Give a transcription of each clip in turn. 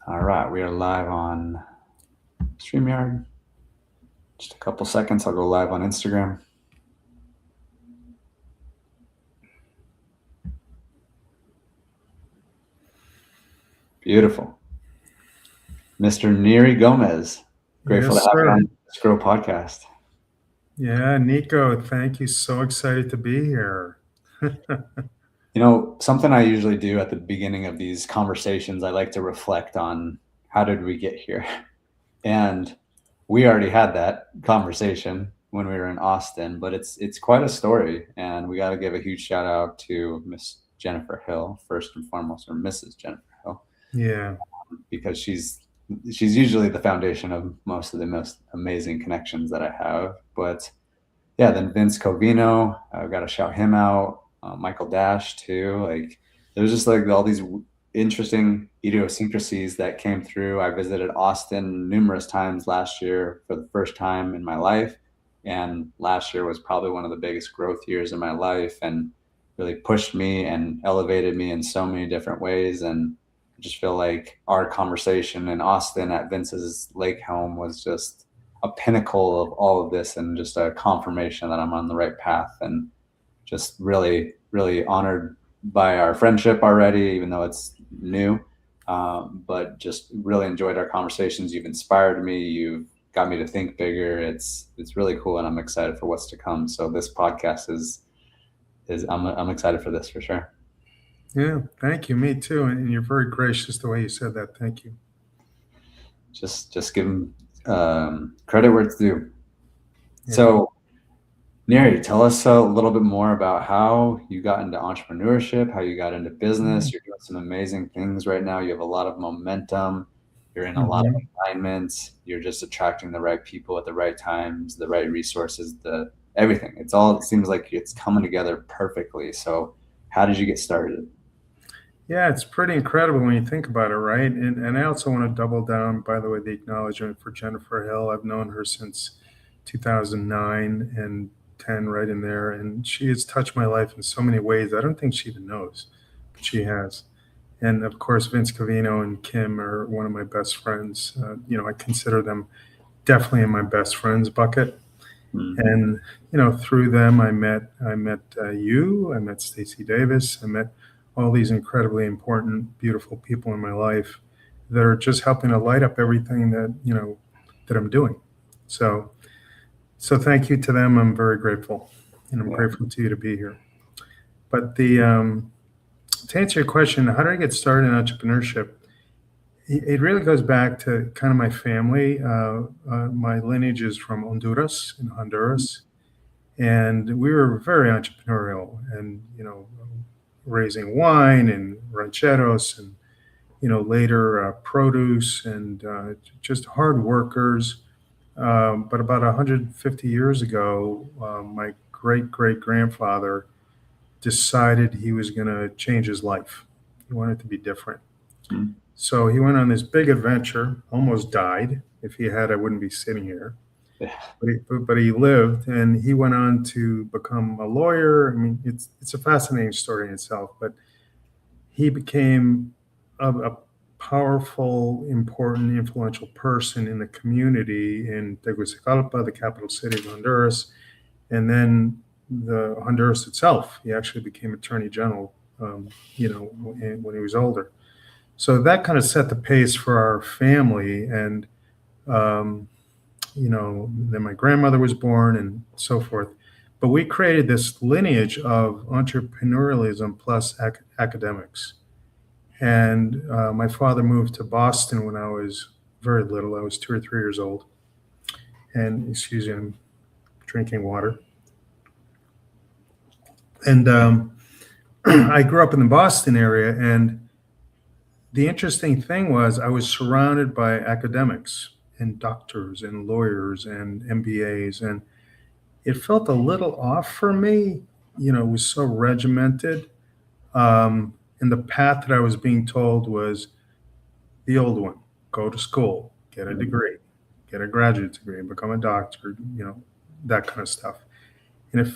All right, we are live on StreamYard. Just a couple seconds, I'll go live on Instagram. Beautiful. Mr. Nery Gomez. Grateful Yes, to have you sir. on the Scroll podcast. Yeah, Nico, thank you. So excited to be here. You know, something I usually do at the beginning of these conversations, I like to reflect on how did we get here? And we already had that conversation when we were in Austin, but it's quite a story. And we got to give a huge shout out to Miss Jennifer Hill, first and foremost, or Mrs. Jennifer Hill, Yeah. because she's usually the foundation of most of the most amazing connections that I have. But yeah, then Vince Covino, I've got to shout him out. Michael Dash too. Like there's just like all these interesting idiosyncrasies that came through. I visited Austin numerous times last year for the first time in my life, and last year was probably one of the biggest growth years in my life, and really pushed me and elevated me in so many different ways. And I just feel like our conversation in Austin at Vince's lake home was just a pinnacle of all of this, and just a confirmation that I'm on the right path, and just really, really honored by our friendship already, even though it's new. But just really enjoyed our conversations. You've inspired me. You've got me to think bigger. It's really cool, and I'm excited for what's to come. So this podcast is I'm excited for this for sure. Yeah. Thank you. Me too. And you're very gracious the way you said that. Thank you. Just give them credit where it's due. Yeah. So Neri, tell us a little bit more about how you got into entrepreneurship, how you got into business. You're doing some amazing things right now. You have a lot of momentum. You're in a lot of Mm-hmm. alignments. You're just attracting the right people at the right times, the right resources, the everything. It seems like it's coming together perfectly. So how did you get started? Yeah, it's pretty incredible when you think about it, right? And I also want to double down, by the way, the acknowledgement for Jennifer Hill. I've known her since 2009 and 10, right in there. And she has touched my life in so many ways. I don't think she even knows, but she has. And of course, Vince Cavino and Kim are one of my best friends. I consider them definitely in my best friends bucket. Hmm. And through them, I met you, I met Stacey Davis, I met all these incredibly important, beautiful people in my life that are just helping to light up everything that I'm doing. So, so thank you to them. I'm very grateful, and I'm Yeah. grateful to you to be here. But the to answer your question, how did I get started in entrepreneurship? It really goes back to kind of my family. My lineage is from Honduras, in Honduras, and we were very entrepreneurial, and raising wine and rancheros, and later produce, and just hard workers. But about 150 years ago, my great great grandfather decided he was going to change his life. He wanted to be different. Hmm. So he went on this big adventure, almost died. If he had, I wouldn't be sitting here. Yeah. But he lived, and he went on to become a lawyer. I mean, it's a fascinating story in itself. But he became a powerful, important, influential person in the community in Tegucigalpa, the capital city of Honduras, and then the Honduras itself. He actually became Attorney General, when he was older. So that kind of set the pace for our family, and um, then my grandmother was born and so forth. But we created this lineage of entrepreneurialism plus academics. And my father moved to Boston when I was very little. I was 2 or 3 years old. And excuse me, I'm drinking water. And I grew up in the Boston area. And the interesting thing was I was surrounded by academics and doctors and lawyers and MBAs. And it felt a little off for me. It was so regimented. And the path that I was being told was the old one: go to school, get a degree, get a graduate degree, become a doctor, that kind of stuff. And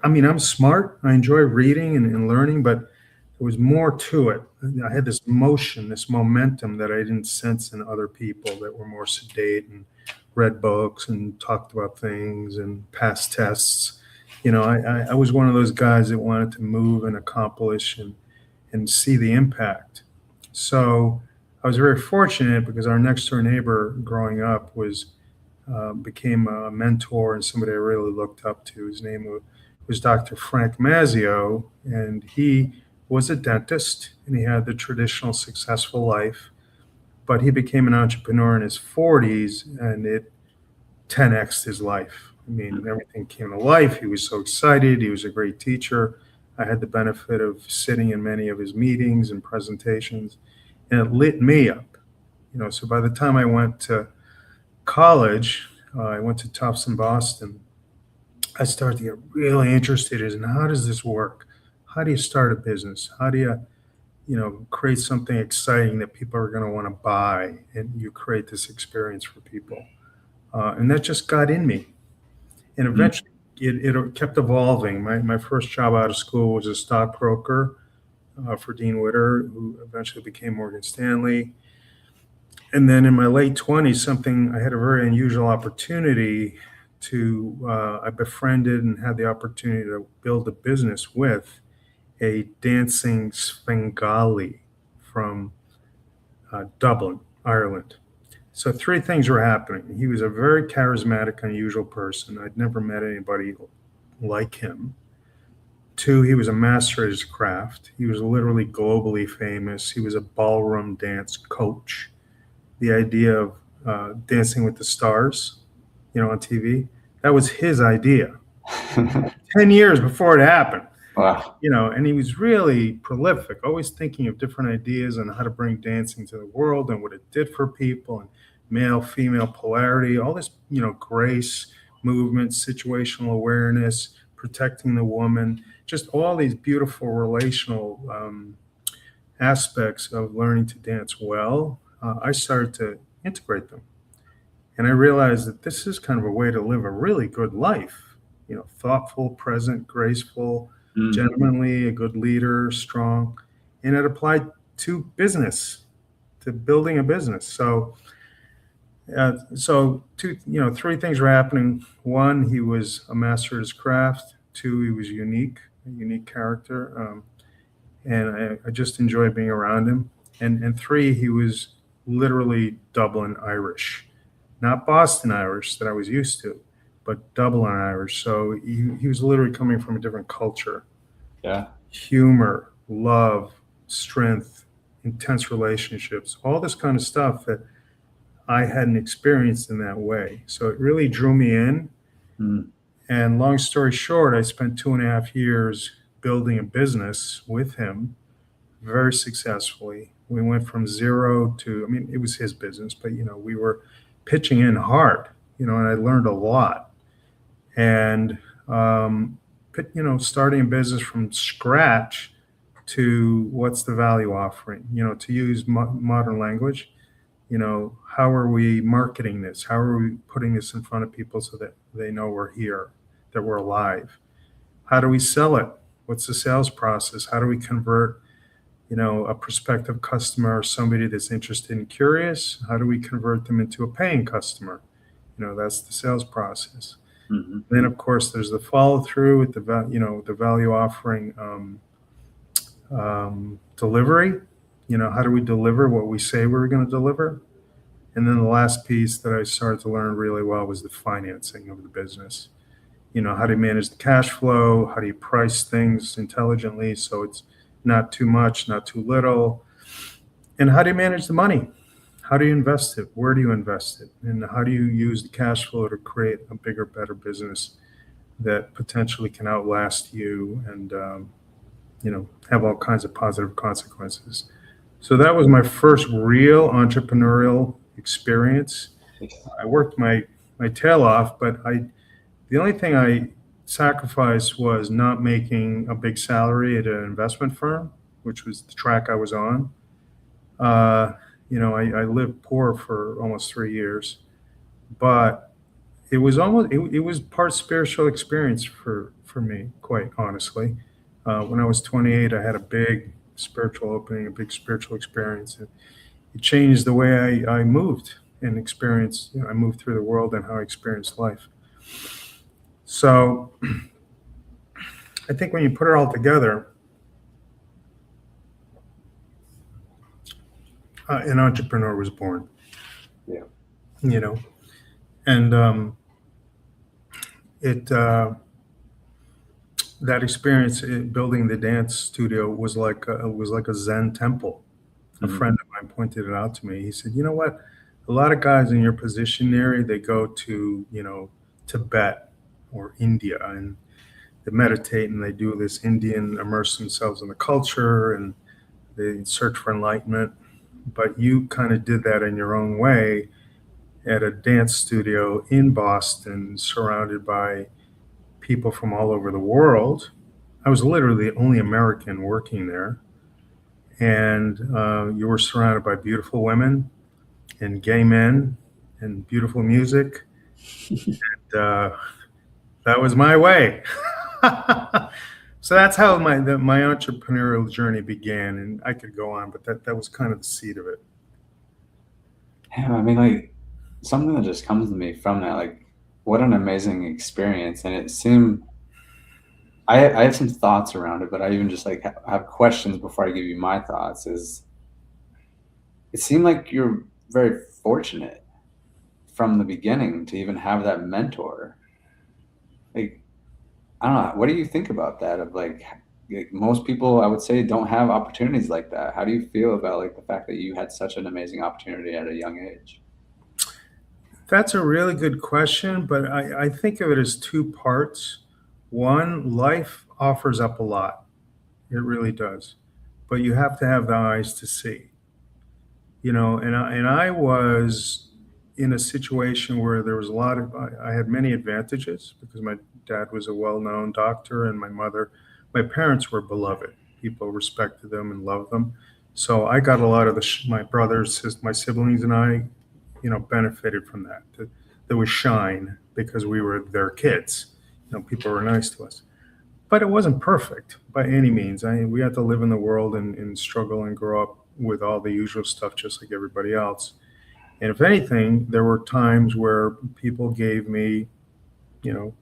I mean, I'm smart, I enjoy reading and learning, but there was more to it. I had this motion, this momentum that I didn't sense in other people that were more sedate and read books and talked about things and passed tests. I was one of those guys that wanted to move and accomplish and see the impact. So I was very fortunate because our next door neighbor growing up became a mentor and somebody I really looked up to. His name was Dr. Frank Mazzio, and he was a dentist and he had the traditional successful life, but he became an entrepreneur in his 40s and it 10x'd his life. I mean, everything came to life. He was so excited. He was a great teacher. I had the benefit of sitting in many of his meetings and presentations, and it lit me up. So by the time I went to college, I went to Tufts in Boston. I started to get really interested in how does this work? How do you start a business? How do you create something exciting that people are going to want to buy, and you create this experience for people? And that just got in me. And eventually it kept evolving. My first job out of school was a stockbroker for Dean Witter, who eventually became Morgan Stanley. And then in my late 20s, I had a very unusual opportunity I befriended and had the opportunity to build a business with a dancing Svengali from Dublin, Ireland. So three things were happening. He was a very charismatic, unusual person. I'd never met anybody like him. Two, he was a master at his craft. He was literally globally famous. He was a ballroom dance coach. The idea of Dancing with the Stars, on TV, that was his idea 10 years before it happened. Wow. And he was really prolific, always thinking of different ideas on how to bring dancing to the world and what it did for people, and male, female polarity, all this, grace, movement, situational awareness, protecting the woman, just all these beautiful relational aspects of learning to dance well. I started to integrate them. And I realized that this is kind of a way to live a really good life, thoughtful, present, graceful, gentlemanly, a good leader, strong. And it applied to business, to building a business. So three things were happening. One, he was a master of his craft. Two, he was a unique character. And I just enjoyed being around him. And three, he was literally Dublin Irish, not Boston Irish that I was used to, but Dublin Irish. So he was literally coming from a different culture. Yeah. Humor, love, strength, intense relationships, all this kind of stuff that I hadn't experienced in that way. So it really drew me in. And long story short, I spent 2.5 years building a business with him very successfully. We went from zero to, it was his business, but, we were pitching in hard, and I learned a lot. And, starting a business from scratch to what's the value offering, to use modern language, how are we marketing this? How are we putting this in front of people so that they know we're here, that we're alive? How do we sell it? What's the sales process? How do we convert, a prospective customer or somebody that's interested and curious? How do we convert them into a paying customer? That's the sales process. Then, of course, there's the follow through with the value offering delivery. How do we deliver what we say we're going to deliver? And then the last piece that I started to learn really well was the financing of the business. How do you manage the cash flow? How do you price things intelligently so it's not too much, not too little? And how do you manage the money? How do you invest it? Where do you invest it? And how do you use the cash flow to create a bigger, better business that potentially can outlast you and, have all kinds of positive consequences? So that was my first real entrepreneurial experience. I worked my tail off, but the only thing I sacrificed was not making a big salary at an investment firm, which was the track I was on. I lived poor for almost 3 years, but it was part spiritual experience for me, quite honestly. When I was 28, I had a big spiritual opening, a big spiritual experience. And it changed the way I moved and experienced, I moved through the world and how I experienced life. So I think when you put it all together, an entrepreneur was born. Yeah. You know, and it that experience building the dance studio was like a Zen temple. A Mhm. friend of mine pointed it out to me. He said, "You know what? A lot of guys in your position, Neri, they go to Tibet or India and they meditate and they do this Indian, immerse themselves in the culture and they search for enlightenment. But you kind of did that in your own way at a dance studio in Boston, surrounded by people from all over the world. I was literally the only American working there. And you were surrounded by beautiful women and gay men and beautiful music. Uh, that was my way. So that's how my entrepreneurial journey began. And I could go on, but that was kind of the seed of it. Yeah, I mean, like something that just comes to me from that, like what an amazing experience. And it seemed I have some thoughts around it, but I even just like have questions before I give you my thoughts. Is it seemed like you're very fortunate from the beginning to even have that mentor. Like, I don't know. What do you think about that? Of like most people, I would say, don't have opportunities like that. How do you feel about like the fact that you had such an amazing opportunity at a young age? That's a really good question, but I think of it as two parts. One, life offers up a lot. It really does. But you have to have the eyes to see. And I was in a situation where there was a lot of I had many advantages because my dad was a well-known doctor and my parents were beloved. People respected them and loved them. So I got a lot of my brothers, my siblings, and I, benefited from that. There was shine because we were their kids. People were nice to us, but it wasn't perfect by any means. We had to live in the world and struggle and grow up with all the usual stuff, just like everybody else. And if anything, there were times where people gave me, you know,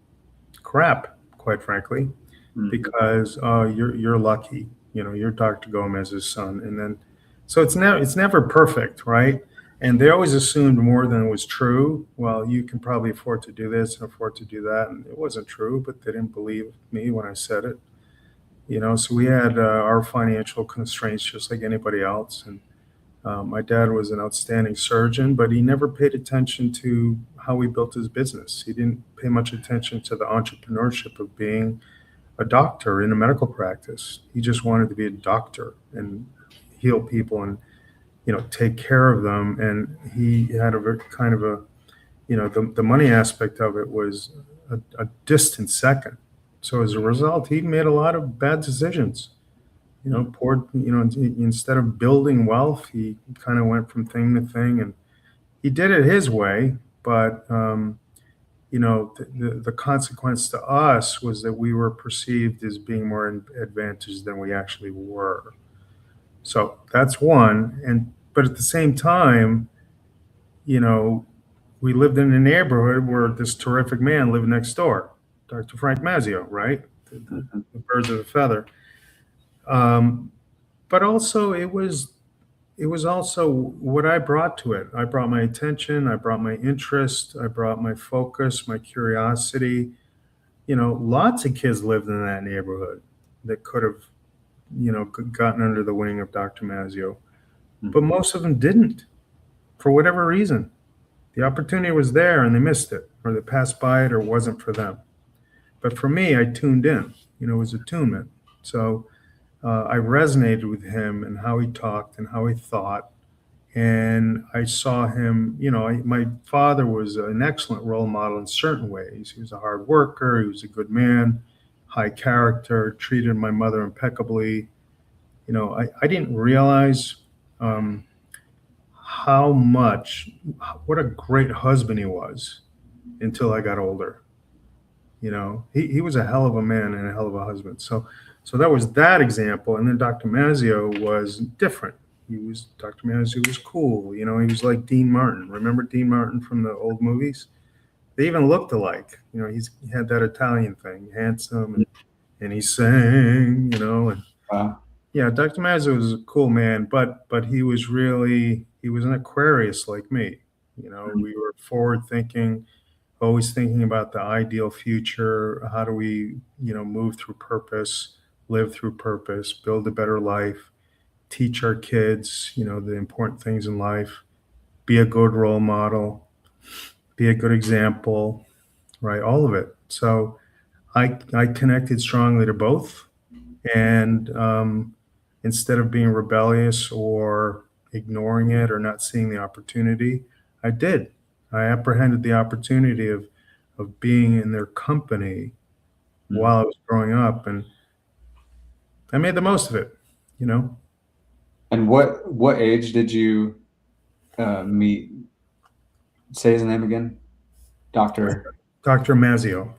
crap, quite frankly, Mm. because you're lucky, you're Dr. Gomez's son, and then so it's never perfect, right? And they always assumed more than was true. Well, you can probably afford to do this and afford to do that, and it wasn't true, but they didn't believe me when I said it. So we had our financial constraints just like anybody else, and my dad was an outstanding surgeon, but he never paid attention to how we built his business. He didn't pay much attention to the entrepreneurship of being a doctor in a medical practice. He just wanted to be a doctor and heal people and take care of them. And he had a very kind of the money aspect of it was a distant second. So as a result, he made a lot of bad decisions. Poured, instead of building wealth, he kind of went from thing to thing, and he did it his way. But the consequence to us was that we were perceived as being more advantaged than we actually were. So that's one. But at the same time, you know, we lived in a neighborhood where this terrific man lived next door, Dr. Frank Mazzio, right? Mhm. The birds of a feather. Um, but also it was also what I brought to it. I brought my attention, I brought my interest, I brought my focus, my curiosity. Lots of kids lived in that neighborhood that could have, gotten under the wing of Dr. Mazzio, but Mhm. most of them didn't for whatever reason. The opportunity was there and they missed it, or they passed by it, or wasn't for them. But for me, I tuned in. It was attunement. So I resonated with him and how he talked and how he thought. And I saw him, my father was an excellent role model in certain ways. He was a hard worker, he was a good man, high character, treated my mother impeccably. I didn't realize um, how much, what a great husband he was until I got older. He was a hell of a man and a hell of a husband. So So that was that example. And then Dr. Mazzio was different. Dr. Mazzio was cool. You know, he was like Dean Martin. Remember Dean Martin from the old movies? They even looked alike. You know, he had that Italian thing, handsome, and he sang, you know, and Wow. yeah, Dr. Mazzio was a cool man, but he was an Aquarius like me. You know, we were forward thinking, always thinking about the ideal future. How do we, you know, move through purpose, live through purpose, build a better life, teach our kids, you know, the important things in life, be a good role model, be a good example, right? All of it. So I connected strongly to both. And instead of being rebellious or ignoring it or not seeing the opportunity, I did. I apprehended the opportunity of being in their company while I was growing up, and I made the most of it, you know. And what age did you meet? Say his name again, Doctor Dr. Mazzio.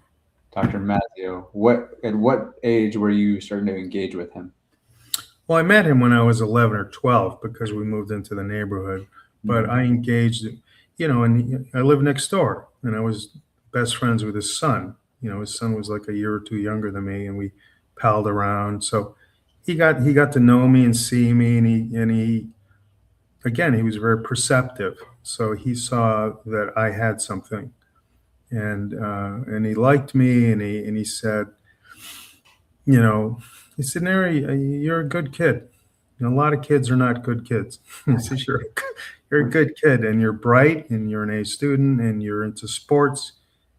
Doctor Mazzio. What age were you starting to engage with him? Well, I met him when I was 11 or 12 because we moved into the neighborhood, but Mhm. I engaged, you know, and I lived next door and I was best friends with his son. You know, his son was like a year or two younger than me and we palled around. So he got to know me and see me and he again, he was very perceptive. So he saw that I had something and he liked me and he said, you know, he said, Nery, you're a good kid. You know, a lot of kids are not good kids. He says, you're a good kid and you're bright and you're an A student and you're into sports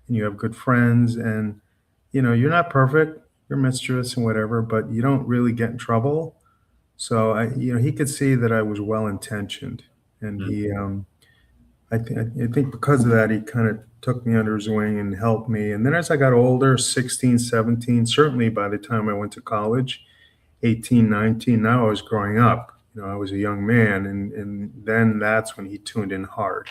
and you have good friends and, you know, you're not perfect. You're mischievous and whatever, but you don't really get in trouble. So you know, he could see that I was well intentioned and I think because of that, he kind of took me under his wing and helped me. And then as I got older, 16, 17, certainly by the time I went to college, 18, 19, now I was growing up. You know, I was a young man. And then that's when he tuned in hard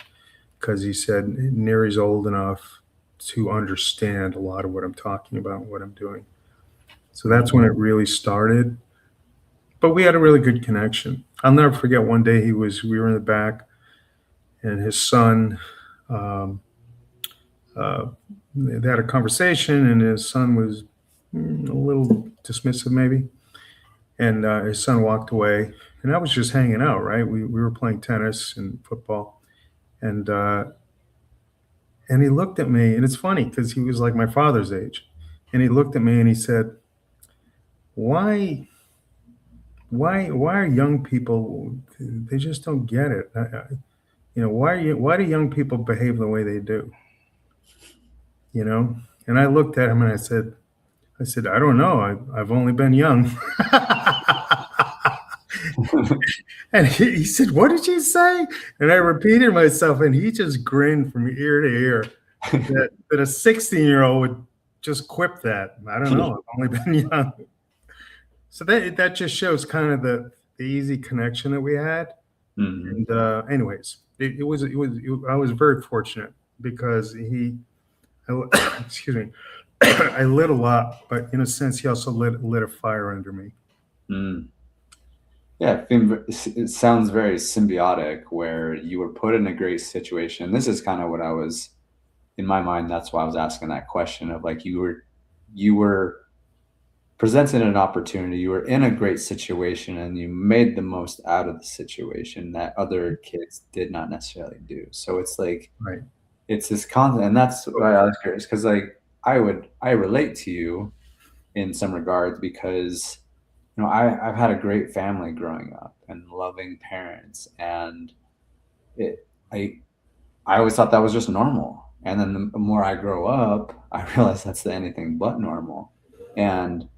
because he said, Nery's old enough to understand a lot of what I'm talking about and what I'm doing. So that's when it really started. But we had a really good connection. I'll never forget one day we were in the back and his son, um, they had a conversation, and his son was a little dismissive, maybe. And his son walked away, and I was just hanging out. Right, we were playing tennis and football, and uh, and he looked at me, and it's funny because he was like my father's age, and he looked at me and he said, "Why, why are young people? They just don't get it. You know, why do young people behave the way they do? You know?" And I looked at him and I said, I don't know. I've only been young. And he said, what did you say? And I repeated myself, and he just grinned from ear to ear that a 16-year-old would just quip that. I don't know. I've only been young. So that just shows kind of the easy connection that we had. Mhm. And anyways, I was very fortunate because excuse me, I lit a lot, but in a sense, he also lit a fire under me. Mm. Yeah, it sounds very symbiotic where you were put in a great situation. This is kind of what I was in my mind. That's why I was asking that question of like you were presented an opportunity, you were in a great situation, and you made the most out of the situation that other kids did not necessarily do. So it's like Right. it's this constant, and that's why I was curious because like I relate to you in some regards because I've had a great family growing up and loving parents, and it I always thought that was just normal. And then the more I grow up, I realize that's anything but normal. And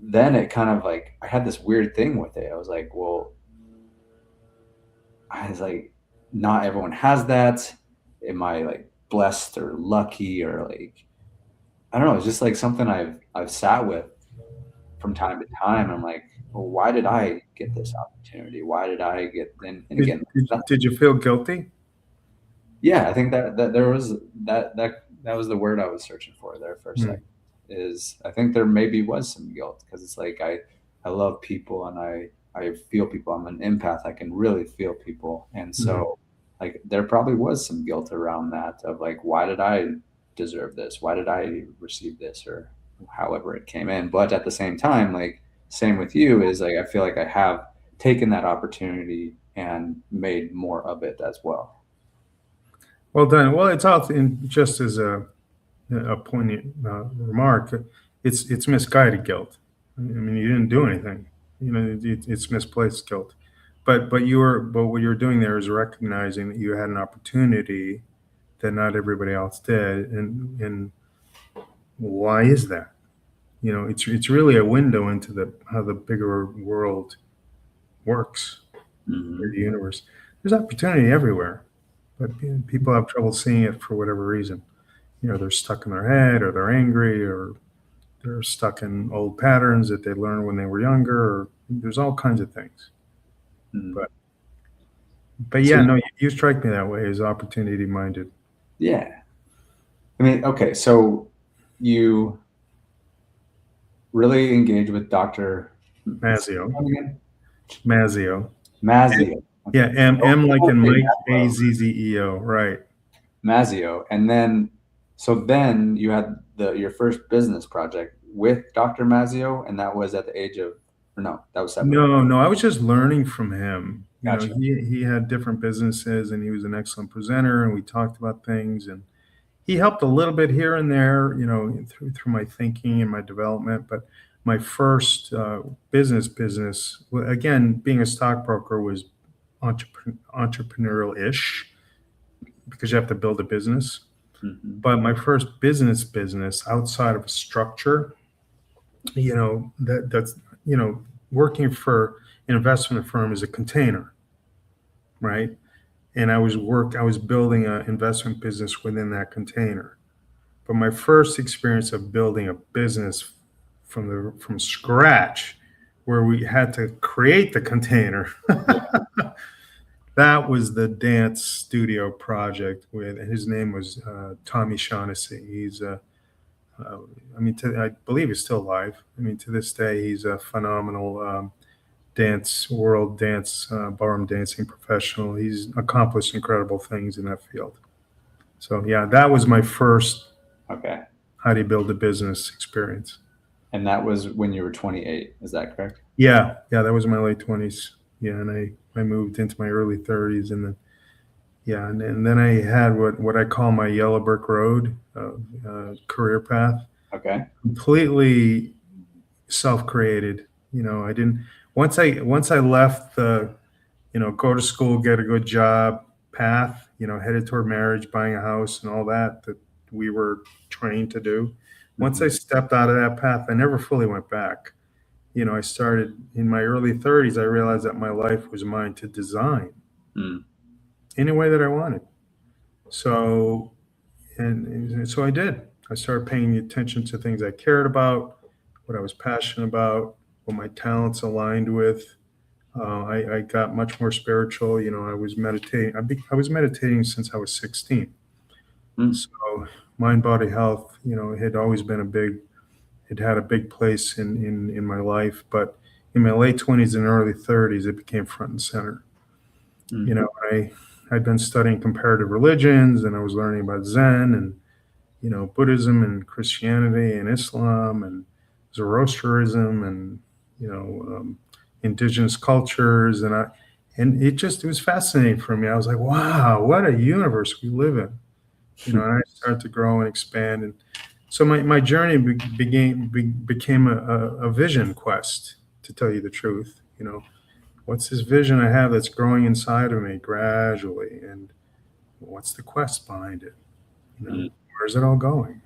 then it kind of like I had this weird thing with it. I was like, well, I was like, not everyone has that. Am I like blessed or lucky or like I don't know, it's just like something I've sat with from time to time. I'm like, well, why did I get this opportunity? Why did I get and again, Did you feel guilty? yeah, I think that there was that was the word I was searching for there for a Hmm. second. is I think there maybe was some guilt, because it's like I love people, and I feel people. I'm an empath. I can really feel people. And so like there probably was some guilt around that, of like, why did I deserve this? Why did I receive this, or however it came in? But at the same time, like, same with you, is like I feel like I have taken that opportunity and made more of it as well. Well done. Well, it's all just as a poignant remark. It's misguided guilt. I mean, you didn't do anything. You know, it's misplaced guilt. But what you're doing there is recognizing that you had an opportunity that not everybody else did, and why is that? You know, it's really a window into the how the bigger world works, Mm-hmm. the universe. There's opportunity everywhere, but people have trouble seeing it for whatever reason. You know, they're stuck in their head, or they're angry, or they're stuck in old patterns that they learned when they were younger, or there's all kinds of things. Mm-hmm. But So yeah, no, you strike me that way as opportunity minded. yeah, I mean, okay, so you really engage with Dr. What's his Mazio, name again? Mazio. Mazio. Yeah, Okay. M like Don't in say Mike, Mazlo. Azzeo, right? Mazio. And then, so then you had your first business project with Dr. Mazio, and that was at the age of, or no, that was separate. No, no, I was just learning from him. You know, Gotcha. he had different businesses, and he was an excellent presenter, and we talked about things, and he helped a little bit here and there, you know, through my thinking and my development. But my first business, well, again, being a stockbroker was entrepreneurial-ish, because you have to build a business. Mm-hmm. But my first business outside of a structure, you know, that's, you know, working for an investment firm is a container, right? And I was building an investment business within that container. But my first experience of building a business from scratch, where we had to create the container, that was the dance studio project. With his name was Tommy Shaughnessy. He's uh, I believe he's still alive. I mean, to this day, he's a phenomenal world dance, ballroom dancing professional. He's accomplished incredible things in that field. So yeah, that was my first Okay. how do you build a business experience. And that was when you were 28. Is that correct? Yeah, that was my late 20s. Yeah, and I moved into my early 30s, and then yeah, and then I had what I call my yellow brick road career path, Okay. completely self-created. You know, I didn't once I left the, you know, go to school, get a good job path, you know, headed toward marriage, buying a house, and all that we were trained to do. Once Mm-hmm. I stepped out of that path, I never fully went back. You know, I started in my early 30s. I realized that my life was mine to design Mm. any way that I wanted. So, and so I did. I started paying attention to things I cared about, what I was passionate about, what my talents aligned with. I got much more spiritual. You know, I was meditating. I was meditating since I was 16. Mm. So mind, body, health, you know, had always been it had a big place in my life. But in my late 20s and early 30s, it became front and center. You Mm. know, I'd been studying comparative religions, and I was learning about Zen and, you know, Buddhism and Christianity and Islam and Zoroastrianism and, you know, indigenous cultures. And it was fascinating for me. I was like, wow, what a universe we live in. You know, and I started to grow and expand. And so my journey became a vision quest, to tell you the truth. You know, what's this vision I have that's growing inside of me gradually? And what's the quest behind it? You know, Mm. where's it all going?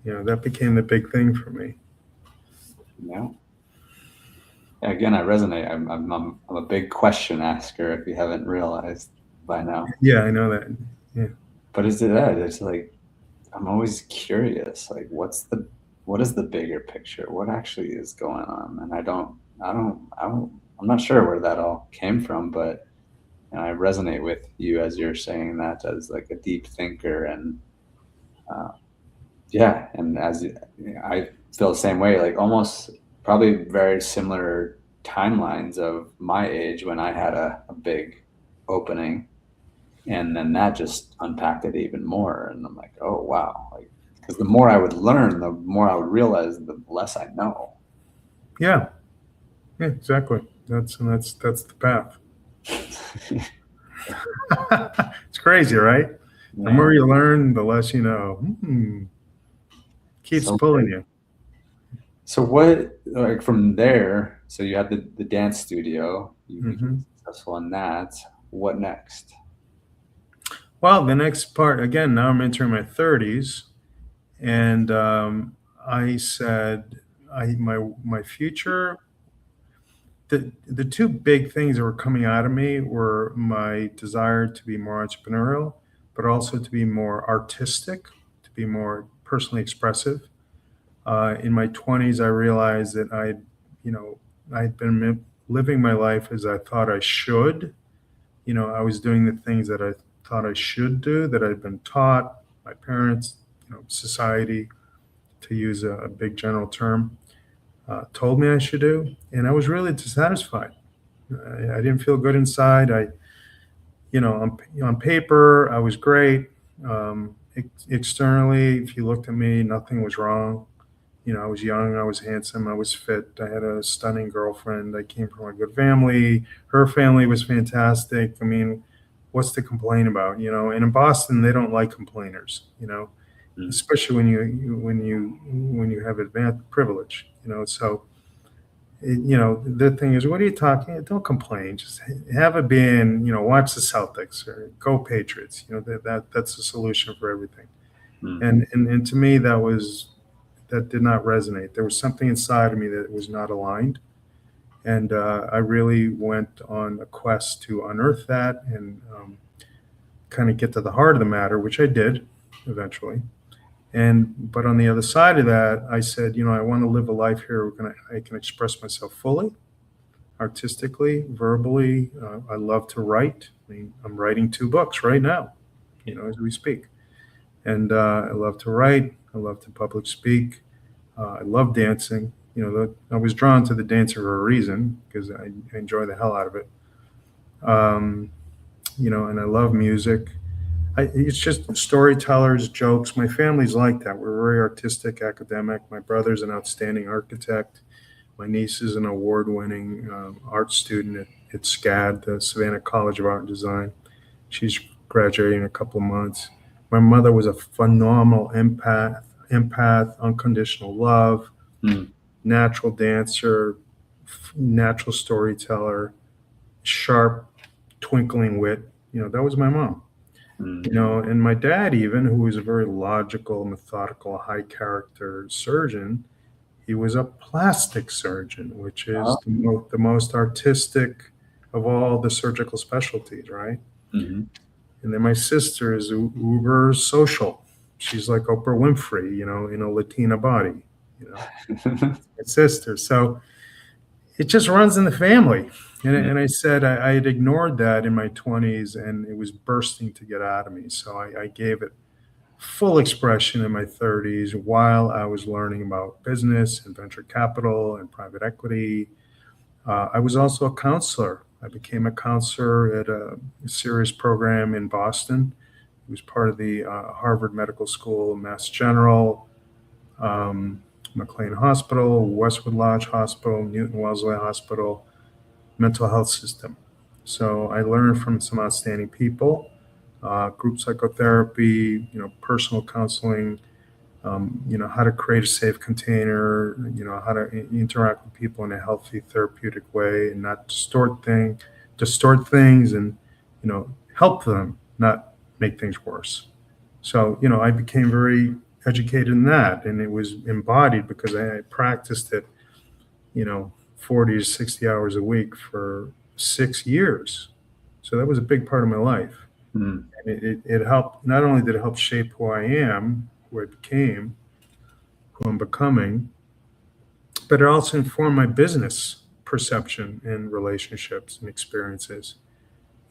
You know, that became the big thing for me. Yeah. Again, I resonate. I'm a big question asker, if you haven't realized by now. Yeah, I know that. Yeah. But is it that? It's like I'm always curious. Like, what is the bigger picture? What actually is going on? And I'm not sure where that all came from, but I resonate with you as you're saying that, as like a deep thinker. And uh, Yeah, and I feel the same way. Like almost probably very similar timelines of my age when I had a big opening, and then that just unpacked it even more. And I'm like, oh wow, like because the more I would learn, the more I would realize the less I know. Yeah, yeah, exactly. That's the path. It's crazy, right? The more Yeah, you learn, the less you know. Keeps so pulling great. you. So what, like from there, so you had the dance studio, you became Hmm. successful in that. What next? Well, the next part, again, now I'm entering my 30s, and I said, my future. The two big things that were coming out of me were my desire to be more entrepreneurial, but also to be more artistic, to be more personally expressive. In my 20s, I realized that you know, I'd been living my life as I thought I should. I was doing the things that I thought I should do, that I'd been taught, my parents, society, to use a big general term, told me I should do. And I was really dissatisfied. I didn't feel good inside. On paper, I was great. Externally, if you looked at me, nothing was wrong. I was young, I was handsome, I was fit, I had a stunning girlfriend, I came from a good family. Her family was fantastic. I mean, what's to complain about? And in Boston, they don't like complainers. Mm. Especially when you have advanced privilege. So the thing is, what are you talking? Don't complain. Just have a beer. Watch the Celtics or go Patriots. That's the solution for everything. Mm. And to me, that did not resonate. There was something inside of me that was not aligned, and I really went on a quest to unearth that and kind of get to the heart of the matter, which I did eventually. But on the other side of that, I said, I want to live a life here where I can express myself fully, artistically, verbally. I love to write. I mean, I'm writing 2 books right now, as we speak. And I love to write. I love to public speak. I love dancing. I was drawn to the dancing for a reason because I enjoy the hell out of it. Um, and I love music. It's just storytellers, jokes. My family's like that. We're very artistic, academic. My brother's an outstanding architect. My niece is an award-winning art student at SCAD, the Savannah College of Art and Design. She's graduating in a couple of months. My mother was a phenomenal empath, unconditional love, Mm. natural dancer, natural storyteller, sharp, twinkling wit. That was my mom. Mm. And my dad, even, who was a very logical, methodical, high character surgeon, he was a plastic surgeon, which Oh. is the most artistic of all the surgical specialties, right? Mhm. And then my sister is uber social. She's like Oprah Winfrey, in a Latina body, you know, my sister. So it just runs in the family. Mm. And I said I had ignored that in my 20s and it was bursting to get out of me. So I gave it full expression in my 30s while I was learning about business and venture capital and private equity. I was also a counselor. I became a counselor at a serious program in Boston. It was part of the Harvard Medical School, Mass General, McLean Hospital, Westwood Lodge Hospital, Newton Wellesley Hospital, mental health system. So I learned from some outstanding people, group psychotherapy, personal counseling, how to create a safe container, how to interact with people in a healthy therapeutic way and not distort things and, help them, not make things worse. So, I became very educated in that and it was embodied because I practiced it, 40 to 60 hours a week for 6 years. So that was a big part of my life. Mm. And it helped, not only did it help shape who I am, who I became, who I'm becoming, but it also informed my business perception and relationships and experiences.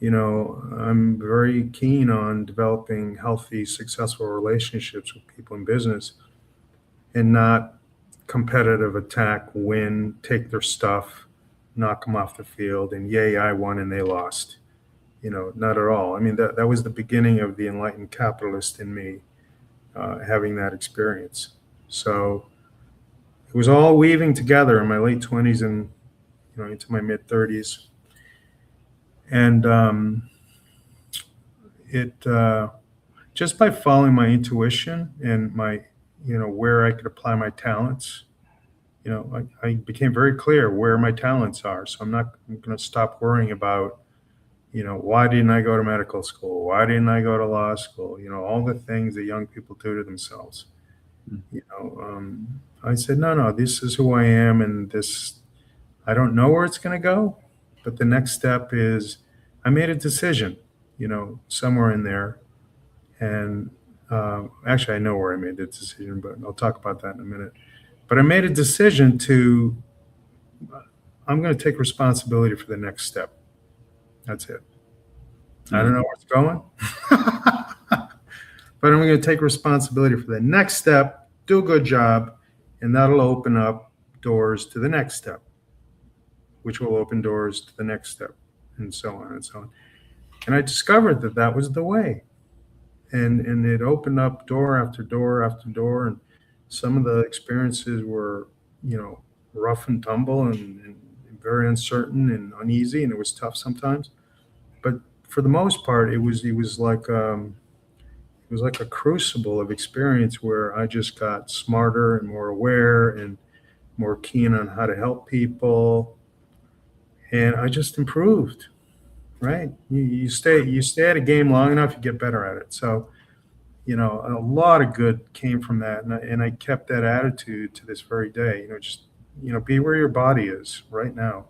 I'm very keen on developing healthy, successful relationships with people in business. and not competitive attack, win, take their stuff, knock them off the field, and yay, I won and they lost. Not at all. I mean, that was the beginning of the enlightened capitalist in me, having that experience. So it was all weaving together in my late 20s and into my mid 30s, and it just by following my intuition and my where I could apply my talents. I became very clear where my talents are. So I'm going to stop worrying about, why didn't I go to medical school? Why didn't I go to law school? All the things that young people do to themselves. I said, no, this is who I am. And I don't know where it's going to go. But the next step is I made a decision, somewhere in there. And actually, I know where I made the decision, but I'll talk about that in a minute. But I made a decision I'm going to take responsibility for the next step. That's it. I don't know where it's going, but I'm going to take responsibility for the next step, do a good job, and that'll open up doors to the next step, which will open doors to the next step, and so on and so on. And I discovered that was the way. And it opened up door after door after door. And some of the experiences were, rough and tumble and very uncertain and uneasy, and it was tough sometimes. But for the most part, it was like a crucible of experience where I just got smarter and more aware and more keen on how to help people, and I just improved. Right? You stay at a game long enough, you get better at it. So, a lot of good came from that, and I kept that attitude to this very day. Just be where your body is right now.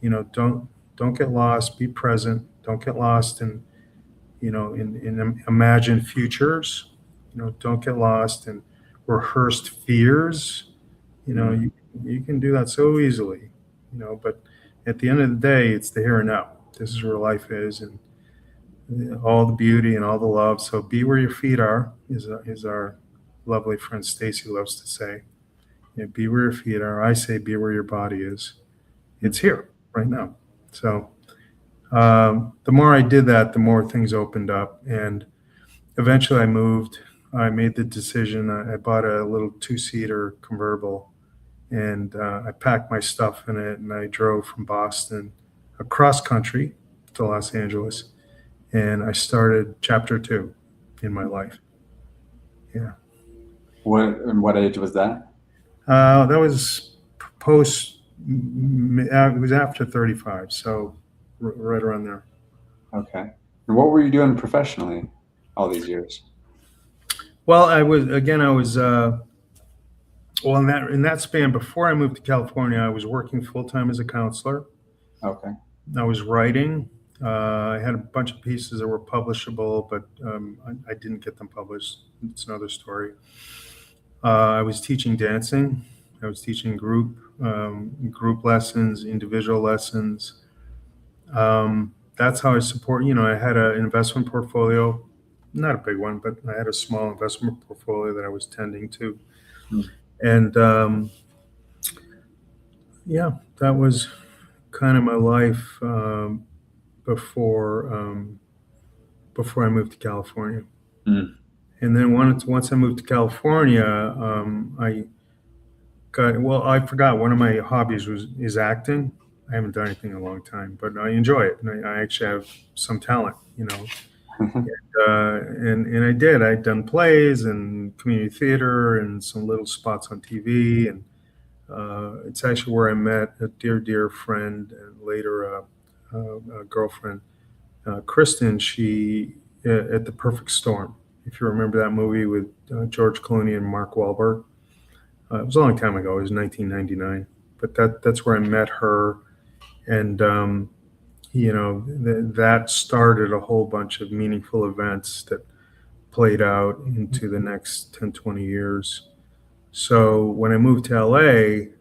Don't get lost. Be present. Don't get lost in imagined futures. Don't get lost in rehearsed fears. You can do that so easily. But at the end of the day, it's the here and now. This is where life is, and all the beauty and all the love. So be where your feet are, is our lovely friend Stacy loves to say. Be where your feet are. I say be where your body is. It's here right now. So the more I did that, the more things opened up, and eventually I moved. I made the decision. I bought a little 2-seater convertible, and I packed my stuff in it, and I drove from Boston across country to Los Angeles, and I started chapter 2 in my life. Yeah. What age was that? That was it was after 35, so right around there. Okay. And what were you doing professionally all these years? Well, well, in that span before I moved to California, I was working full-time as a counselor. Okay. I was writing. I had a bunch of pieces that were publishable, but I didn't get them published. It's another story. I was teaching dancing. I was teaching group lessons, individual lessons. That's how I support. I had an investment portfolio, not a big one, but I had a small investment portfolio that I was tending to. And yeah, that was kind of my life before I moved to California. And then once I moved to California, I forgot one of my hobbies is acting. I haven't done anything in a long time, but I enjoy it, and I actually have some talent, and I did. I'd done plays and community theater and some little spots on TV, and it's actually where I met a dear friend and later a girlfriend, Kristen. She at The Perfect Storm. If you remember that movie with George Clooney and Mark Wahlberg. It was a long time ago. It was 1999, but that's where I met her, and that started a whole bunch of meaningful events that played out into the next 10, 20 years. So when I moved to LA,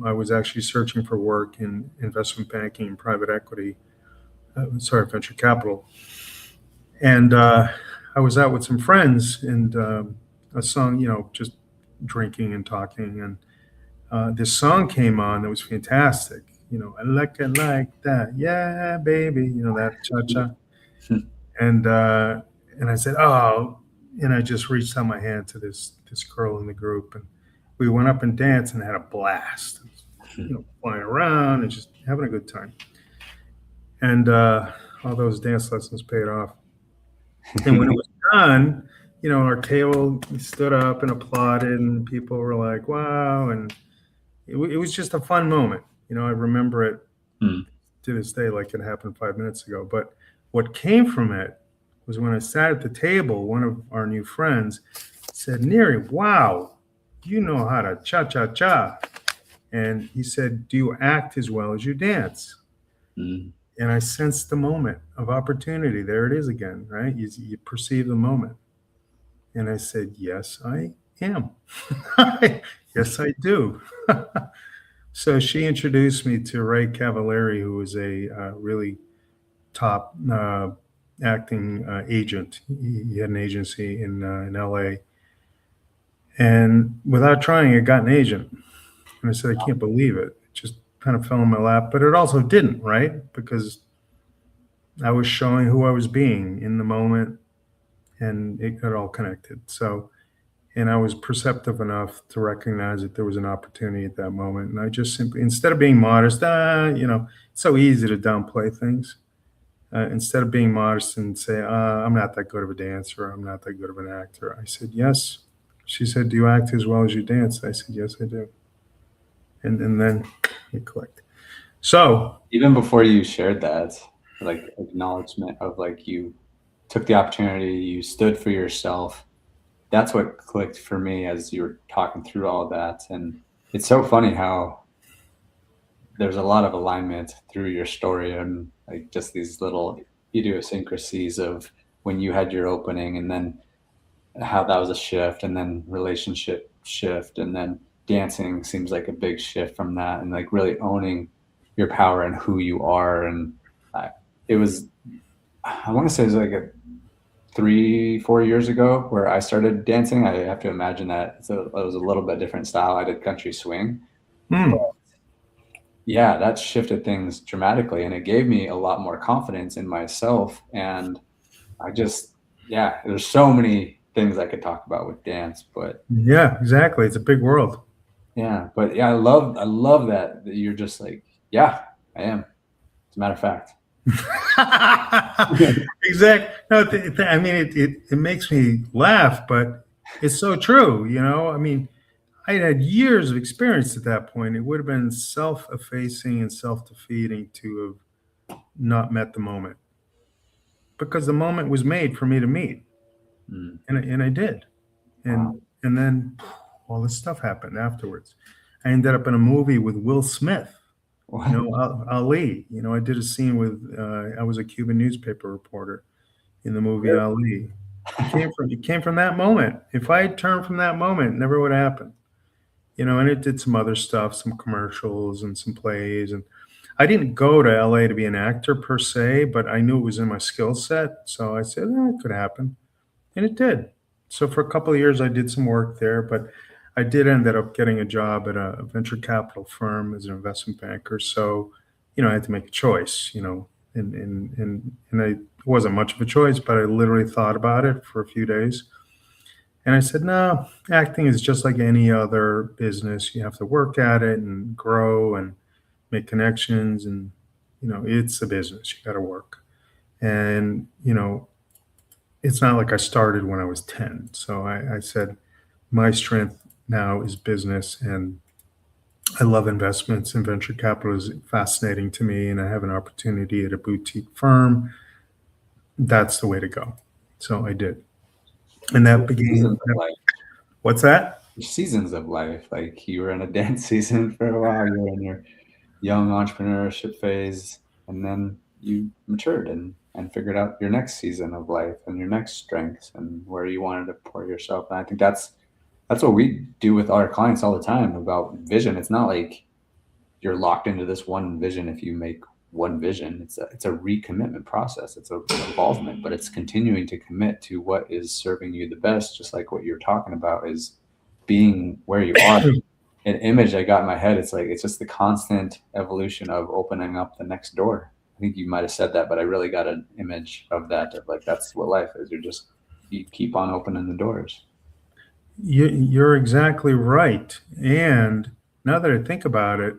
I was actually searching for work in investment banking and private equity, venture capital. And I was out with some friends, and a song, just drinking and talking, and this song came on that was fantastic. I like it like that, yeah, baby. That cha cha, and I said, oh, and I just reached out my hand to this girl in the group, and we went up and danced and had a blast. Flying around and just having a good time. And all those dance lessons paid off. And when it was done, our table stood up and applauded, and people were like, wow. And it was just a fun moment. I remember it Mm. to this day like it happened 5 minutes ago. But what came from it was when I sat at the table, one of our new friends said, Nery, wow, you know how to cha cha cha. And he said, do you act as well as you dance? Mm. And I sensed the moment of opportunity. There it is again, right? You perceive the moment. And I said, yes, I am. Yes, I do. So she introduced me to Ray Cavallari, who was a really top acting agent. He had an agency in LA. And without trying, I got an agent. And I said, I can't believe it. It just kind of fell in my lap. But it also didn't, right? Because I was showing who I was being in the moment, and it got all connected. So, and I was perceptive enough to recognize that there was an opportunity at that moment. And I just simply, instead of being modest, it's so easy to downplay things. Instead of being modest and say, I'm not that good of a dancer, I'm not that good of an actor, I said, yes. She said, do you act as well as you dance? I said, yes, I do. And then it clicked. So, Even before you shared that, like acknowledgement of like you took the opportunity, you stood for yourself. That's what clicked for me as you were talking through all of that. And it's so funny how there's a lot of alignment through your story and like just these little idiosyncrasies of when you had your opening and then how that was a shift and then relationship shift and then dancing seems like a big shift from that and like really owning your power and who you are. And it was, I want to say it was like 3-4 years ago where I started dancing. I have to imagine that it was a little bit different style. I did country swing. But yeah, that shifted things dramatically and it gave me a lot more confidence in myself. And I just, yeah, there's so many things I could talk about with dance, but yeah, exactly. It's a big world. yeah, I love that you're just like, yeah, I am. As a matter of fact. Exactly. No, I mean, it makes me laugh, but it's so true. I mean, I had years of experience at that point. It would have been self-effacing and self-defeating to have not met the moment because the moment was made for me to meet, Mm. and I did. Wow. And then all this stuff happened afterwards. I ended up in a movie with Will Smith. Ali. I did a scene with. I was a Cuban newspaper reporter in the movie Ali. It came from that moment. If I had turned from that moment, it never would have happened. And it did some other stuff, some commercials and some plays. And I didn't go to LA to be an actor per se, but I knew it was in my skill set. So I said, it could happen. And it did. So for a couple of years, I did some work there, but I did end up getting a job at a venture capital firm as an investment banker. So, I had to make a choice, and it wasn't much of a choice, but I literally thought about it for a few days. And I said, no, acting is just like any other business. You have to work at it and grow and make connections. And, it's a business. You got to work. And, it's not like I started when I was 10. So I said, my strength now is business. And I love investments, and venture capital is fascinating to me. And I have an opportunity at a boutique firm. That's the way to go. So I did. And that began, Seasons of life. what's that? Seasons of life. Like you were in a dance season for a while, you were in your young entrepreneurship phase, and then you matured and figured out your next season of life and your next strengths and where you wanted to pour yourself. And I think that's what we do with our clients all the time about vision. It's not like you're locked into this one vision if you make one vision. It's a recommitment process. It's an involvement, but it's continuing to commit to what is serving you the best, just like what you're talking about is being where you are. An image I got in my head, it's like, it's just the constant evolution of opening up the next door. I think you might have said that, but I really got an image of that, of like, that's what life is. You keep on opening the doors. You're exactly right. And now that I think about it,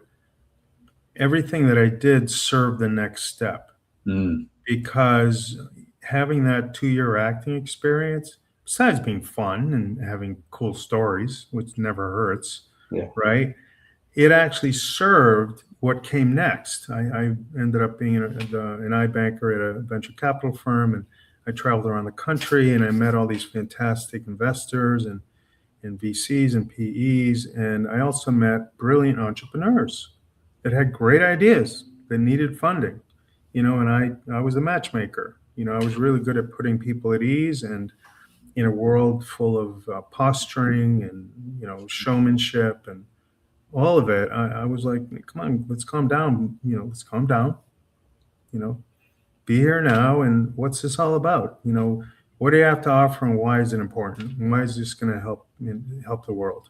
everything that I did served the next step, Mm, because having that 2 year acting experience, besides being fun and having cool stories, which never hurts, yeah. right? It actually served what came next. I ended up being an iBanker at a venture capital firm, and I traveled around the country and I met all these fantastic investors and VCs and PEs. And I also met brilliant entrepreneurs that had great ideas that needed funding, and I was a matchmaker. I was really good at putting people at ease, and in a world full of posturing and, showmanship and all of it, I was like, come on, let's calm down. Let's calm down. You know, be here now. And what's this all about? What do you have to offer, and why is it important? And why is this going to help the world?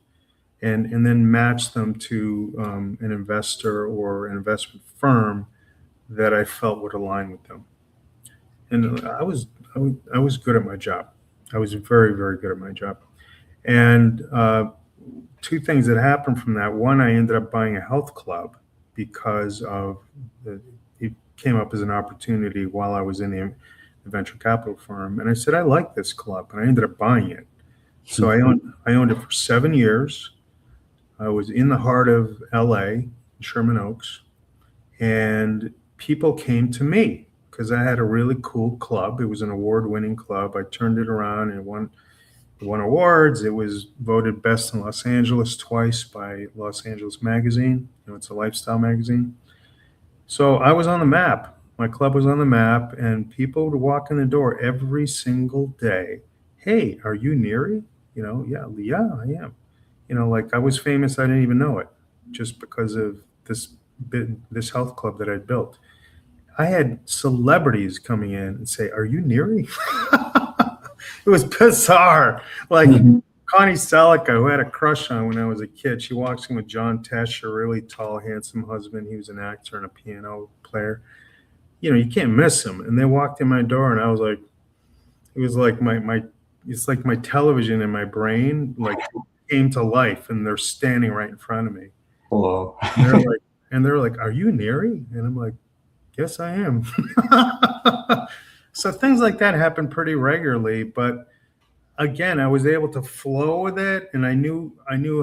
And then match them to an investor or an investment firm that I felt would align with them. And I was good at my job. I was very, very good at my job. And two things that happened from that. One, I ended up buying a health club because it came up as an opportunity while I was in the venture capital firm. And I said, I like this club. And I ended up buying it. So I owned it for 7 years. I was in the heart of LA, Sherman Oaks. And people came to me because I had a really cool club. It was an award-winning club. I turned it around and won awards. It was voted best in Los Angeles twice by Los Angeles Magazine. It's a lifestyle magazine. So I was on the map. My club was on the map, and people would walk in the door every single day. Hey, are you Nery? Yeah, I am. Like I was famous. I didn't even know it, just because of this health club that I'd built. I had celebrities coming in and say, "Are you Nery?" It was bizarre. Like Connie Selica, who had a crush on when I was a kid, she walks in with John Tesh, a really tall, handsome husband. He was an actor and a piano player. You can't miss him. And they walked in my door, and I was like, it was like it's like my television in my brain like came to life, and they're standing right in front of me. Hello. And they're like, "Are you Nery?" And I'm like, "Yes, I am." So things like that happen pretty regularly, but again, I was able to flow with it, and I knew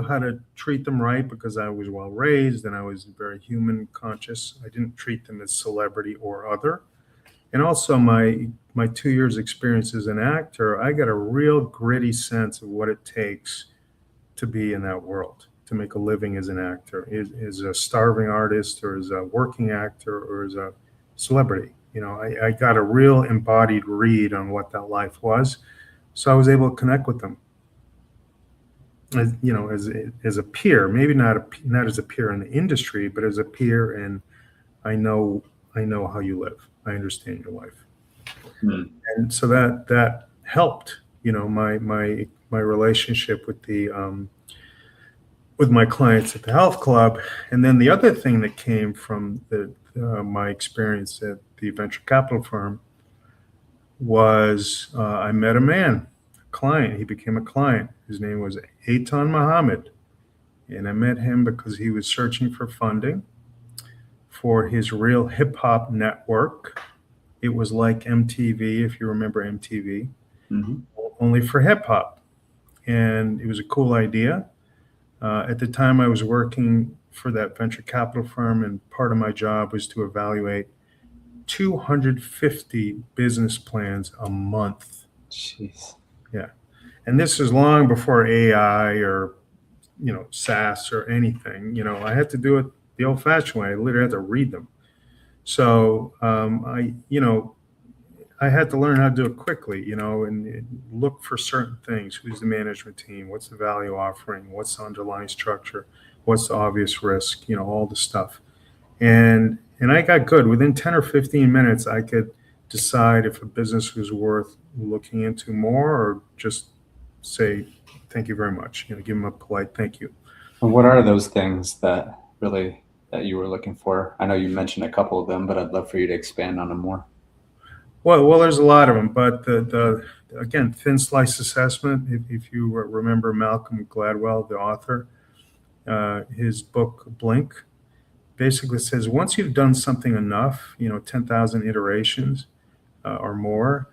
how to treat them right because I was well raised and I was very human conscious. I didn't treat them as celebrity or other. And also my 2 years experience as an actor, I got a real gritty sense of what it takes to be in that world, to make a living as an actor, as a starving artist or as a working actor or as a celebrity. I got a real embodied read on what that life was. So I was able to connect with them as a peer, maybe not as a peer in the industry, but as a peer. And I know how you live. I understand your life. And so that helped, my relationship with my clients at the health club. And then the other thing that came from my experience at the venture capital firm was I met a client. He became a client. His name was Eitan Muhammad. And I met him because he was searching for funding for his Real Hip Hop Network. It was like MTV, if you remember MTV, only for hip hop. And it was a cool idea. At the time, I was working for that venture capital firm, and part of my job was to evaluate 250 business plans a month. Jeez. Yeah. And this is long before AI or, SaaS or anything. I had to do it the old fashioned way. I literally had to read them. So I had to learn how to do it quickly, and look for certain things. Who's the management team? What's the value offering? What's the underlying structure? What's the obvious risk? All the stuff. And I got good. Within 10 or 15 minutes, I could decide if a business was worth looking into more or just say thank you very much. Give them a polite thank you. And what are those things that really that you were looking for? I know you mentioned a couple of them, but I'd love for you to expand on them more. Well, there's a lot of them, but the again, thin slice assessment. If you remember Malcolm Gladwell, the author, his book Blink basically says once you've done something enough, 10,000 iterations or more,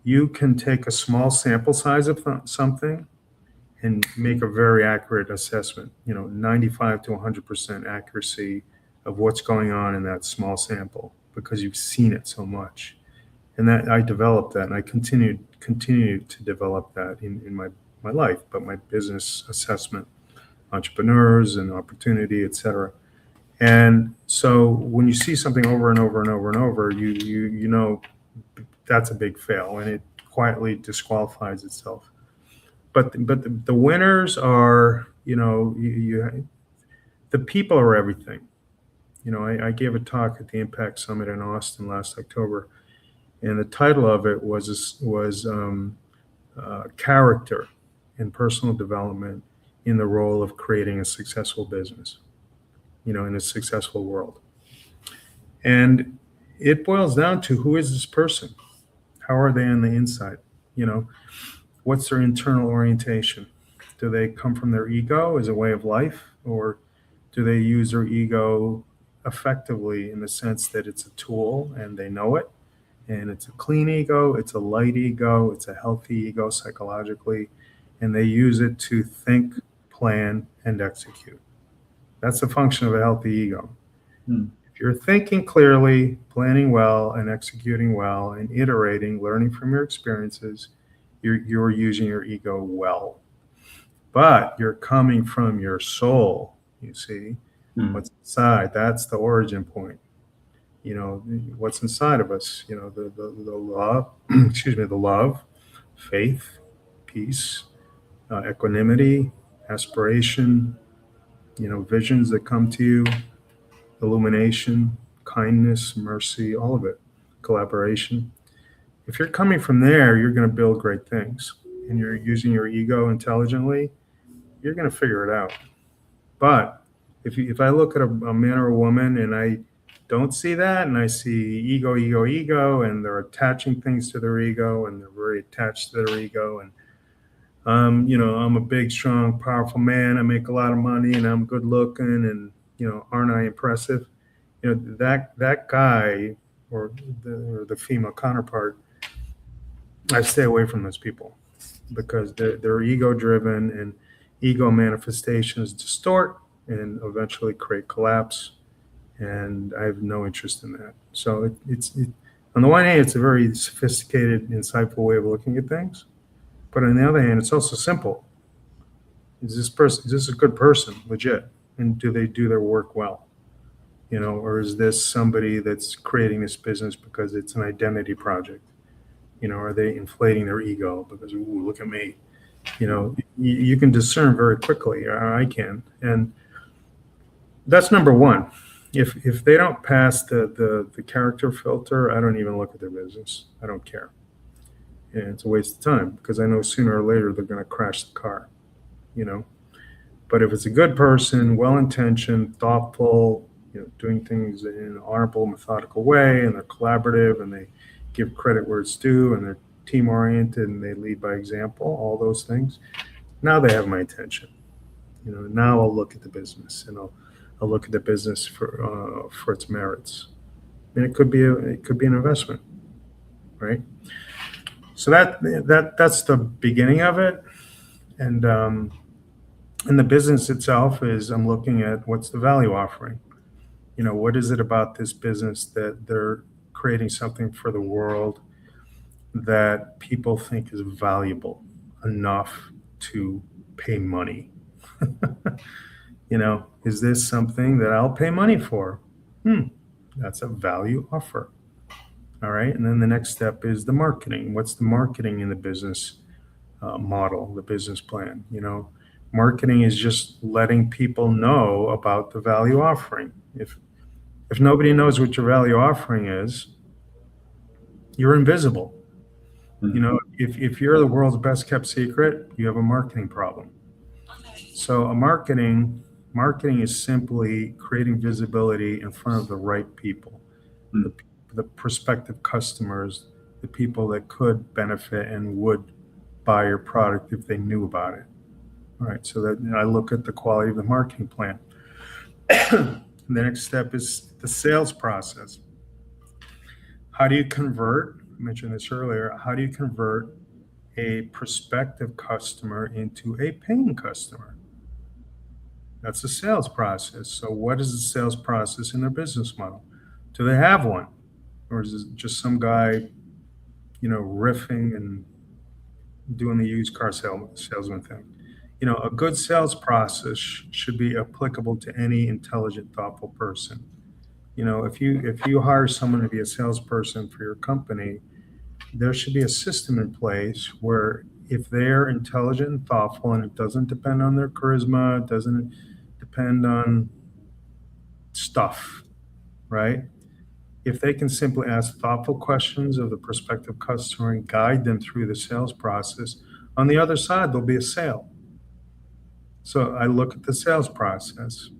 you can take a small sample size of something and make a very accurate assessment. 95 to 100% accuracy of what's going on in that small sample because you've seen it so much. And that I developed that, and I continue to develop that in my life, but my business assessment, entrepreneurs and opportunity, et cetera. And so when you see something over and over and over and over, you know that's a big fail, and it quietly disqualifies itself. But the winners are, the people are everything. I gave a talk at the Impact Summit in Austin last October, and the title of it was character and personal development in the role of creating a successful business, in a successful world. And it boils down to who is this person? How are they on the inside? What's their internal orientation? Do they come from their ego as a way of life, or do they use their ego effectively in the sense that it's a tool and they know it? And it's a clean ego, it's a light ego, it's a healthy ego psychologically, and they use it to think, plan, and execute. That's the function of a healthy ego. If you're thinking clearly, planning well, and executing well, and iterating, learning from your experiences, you're using your ego well. But you're coming from your soul, you see, what's inside. That's the origin point. What's inside of us, the love, the love, faith, peace, equanimity, aspiration, visions that come to you, illumination, kindness, mercy, all of it, collaboration. If you're coming from there, you're going to build great things, and you're using your ego intelligently, you're going to figure it out. But if I look at a man or a woman and I don't see that, and I see ego, and they're attaching things to their ego, and they're very attached to their ego, and I'm a big, strong, powerful man, I make a lot of money, and I'm good looking, and aren't I impressive? That guy or the female counterpart, I stay away from those people because they're ego driven, and ego manifestations distort and eventually create collapse. And I have no interest in that. So it's on the one hand, it's a very sophisticated, insightful way of looking at things. But on the other hand, it's also simple. Is this a good person, legit? And do they do their work well? Or is this somebody that's creating this business because it's an identity project? Are they inflating their ego because, ooh, look at me? You can discern very quickly, or I can. And that's number one. If they don't pass the character filter, I don't even look at their business. I don't care. And it's a waste of time because I know sooner or later they're going to crash the car, But if it's a good person, well-intentioned, thoughtful, doing things in an honorable, methodical way, and they're collaborative, and they give credit where it's due, and they're team-oriented, and they lead by example, all those things, now they have my attention. Now I'll look at the business, and I'll look at the business for its merits, and it could be an investment, right? So that's the beginning of it, and the business itself is I'm looking at what's the value offering. What is it about this business that they're creating something for the world that people think is valuable enough to pay money? Is this something that I'll pay money for? That's a value offer. All right. And then the next step is the marketing. What's the marketing in the business model, the business plan? Marketing is just letting people know about the value offering. If nobody knows what your value offering is, you're invisible. You know, if you're the world's best kept secret, you have a marketing problem. So marketing is simply creating visibility in front of the right people, the, the prospective customers, the people that could benefit and would buy your product if they knew about it. All right, so that I look at the quality of the marketing plan. The next step is the sales process. How do you convert? I mentioned this earlier. How do you convert a prospective customer into a paying customer? That's the sales process. So, what is the sales process in their business model? Do they have one, or is it just some guy, riffing and doing the used car salesman thing? A good sales process should be applicable to any intelligent, thoughtful person. If you hire someone to be a salesperson for your company, there should be a system in place where if they're intelligent and thoughtful, and it doesn't depend on their charisma, it doesn't depend on stuff, right? If they can simply ask thoughtful questions of the prospective customer and guide them through the sales process, on the other side, there'll be a sale. So I look at the sales process.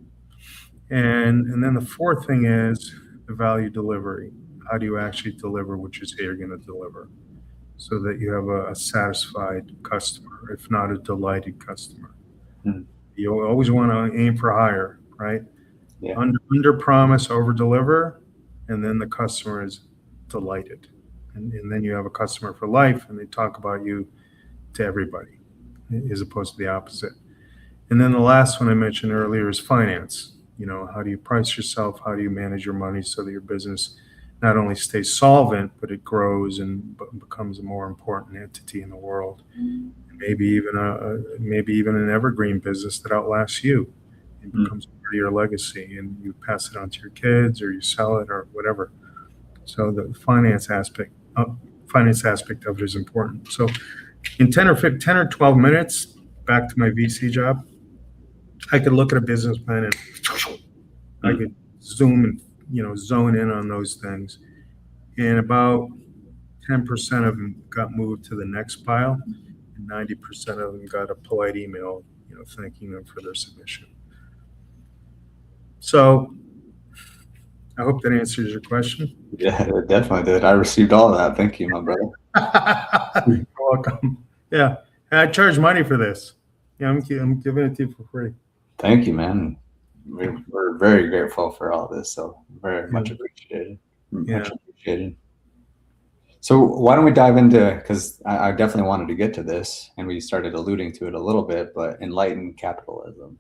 And then the fourth thing is the value delivery. How do you actually deliver what you say you're going to deliver so that you have a satisfied customer, if not a delighted customer? You always want to aim for higher, right? Yeah. Under promise, over deliver, and then the customer is delighted. And then you have a customer for life, and they talk about you to everybody, as opposed to the opposite. And then the last one I mentioned earlier is finance. How do you price yourself? How do you manage your money so that your business not only stays solvent, but it grows and becomes a more important entity in the world? Maybe even an evergreen business that outlasts you and becomes part of your legacy, and you pass it on to your kids or you sell it or whatever. So the finance aspect of it is important. So in 10 or 12 minutes, back to my VC job, I could look at a business plan and I could zoom and zone in on those things. And about 10% of them got moved to the next pile, and 90% of them got a polite email, thanking them for their submission. So I hope that answers your question. Yeah, it definitely did. I received all of that. Thank you, my brother. You're welcome. Yeah, I charge money for this. Yeah, I'm giving it to you for free. Thank you, man. We're very grateful for all this. So very much appreciated. Much appreciated. So why don't we dive into, because I definitely wanted to get to this, and we started alluding to it a little bit, but enlightened capitalism.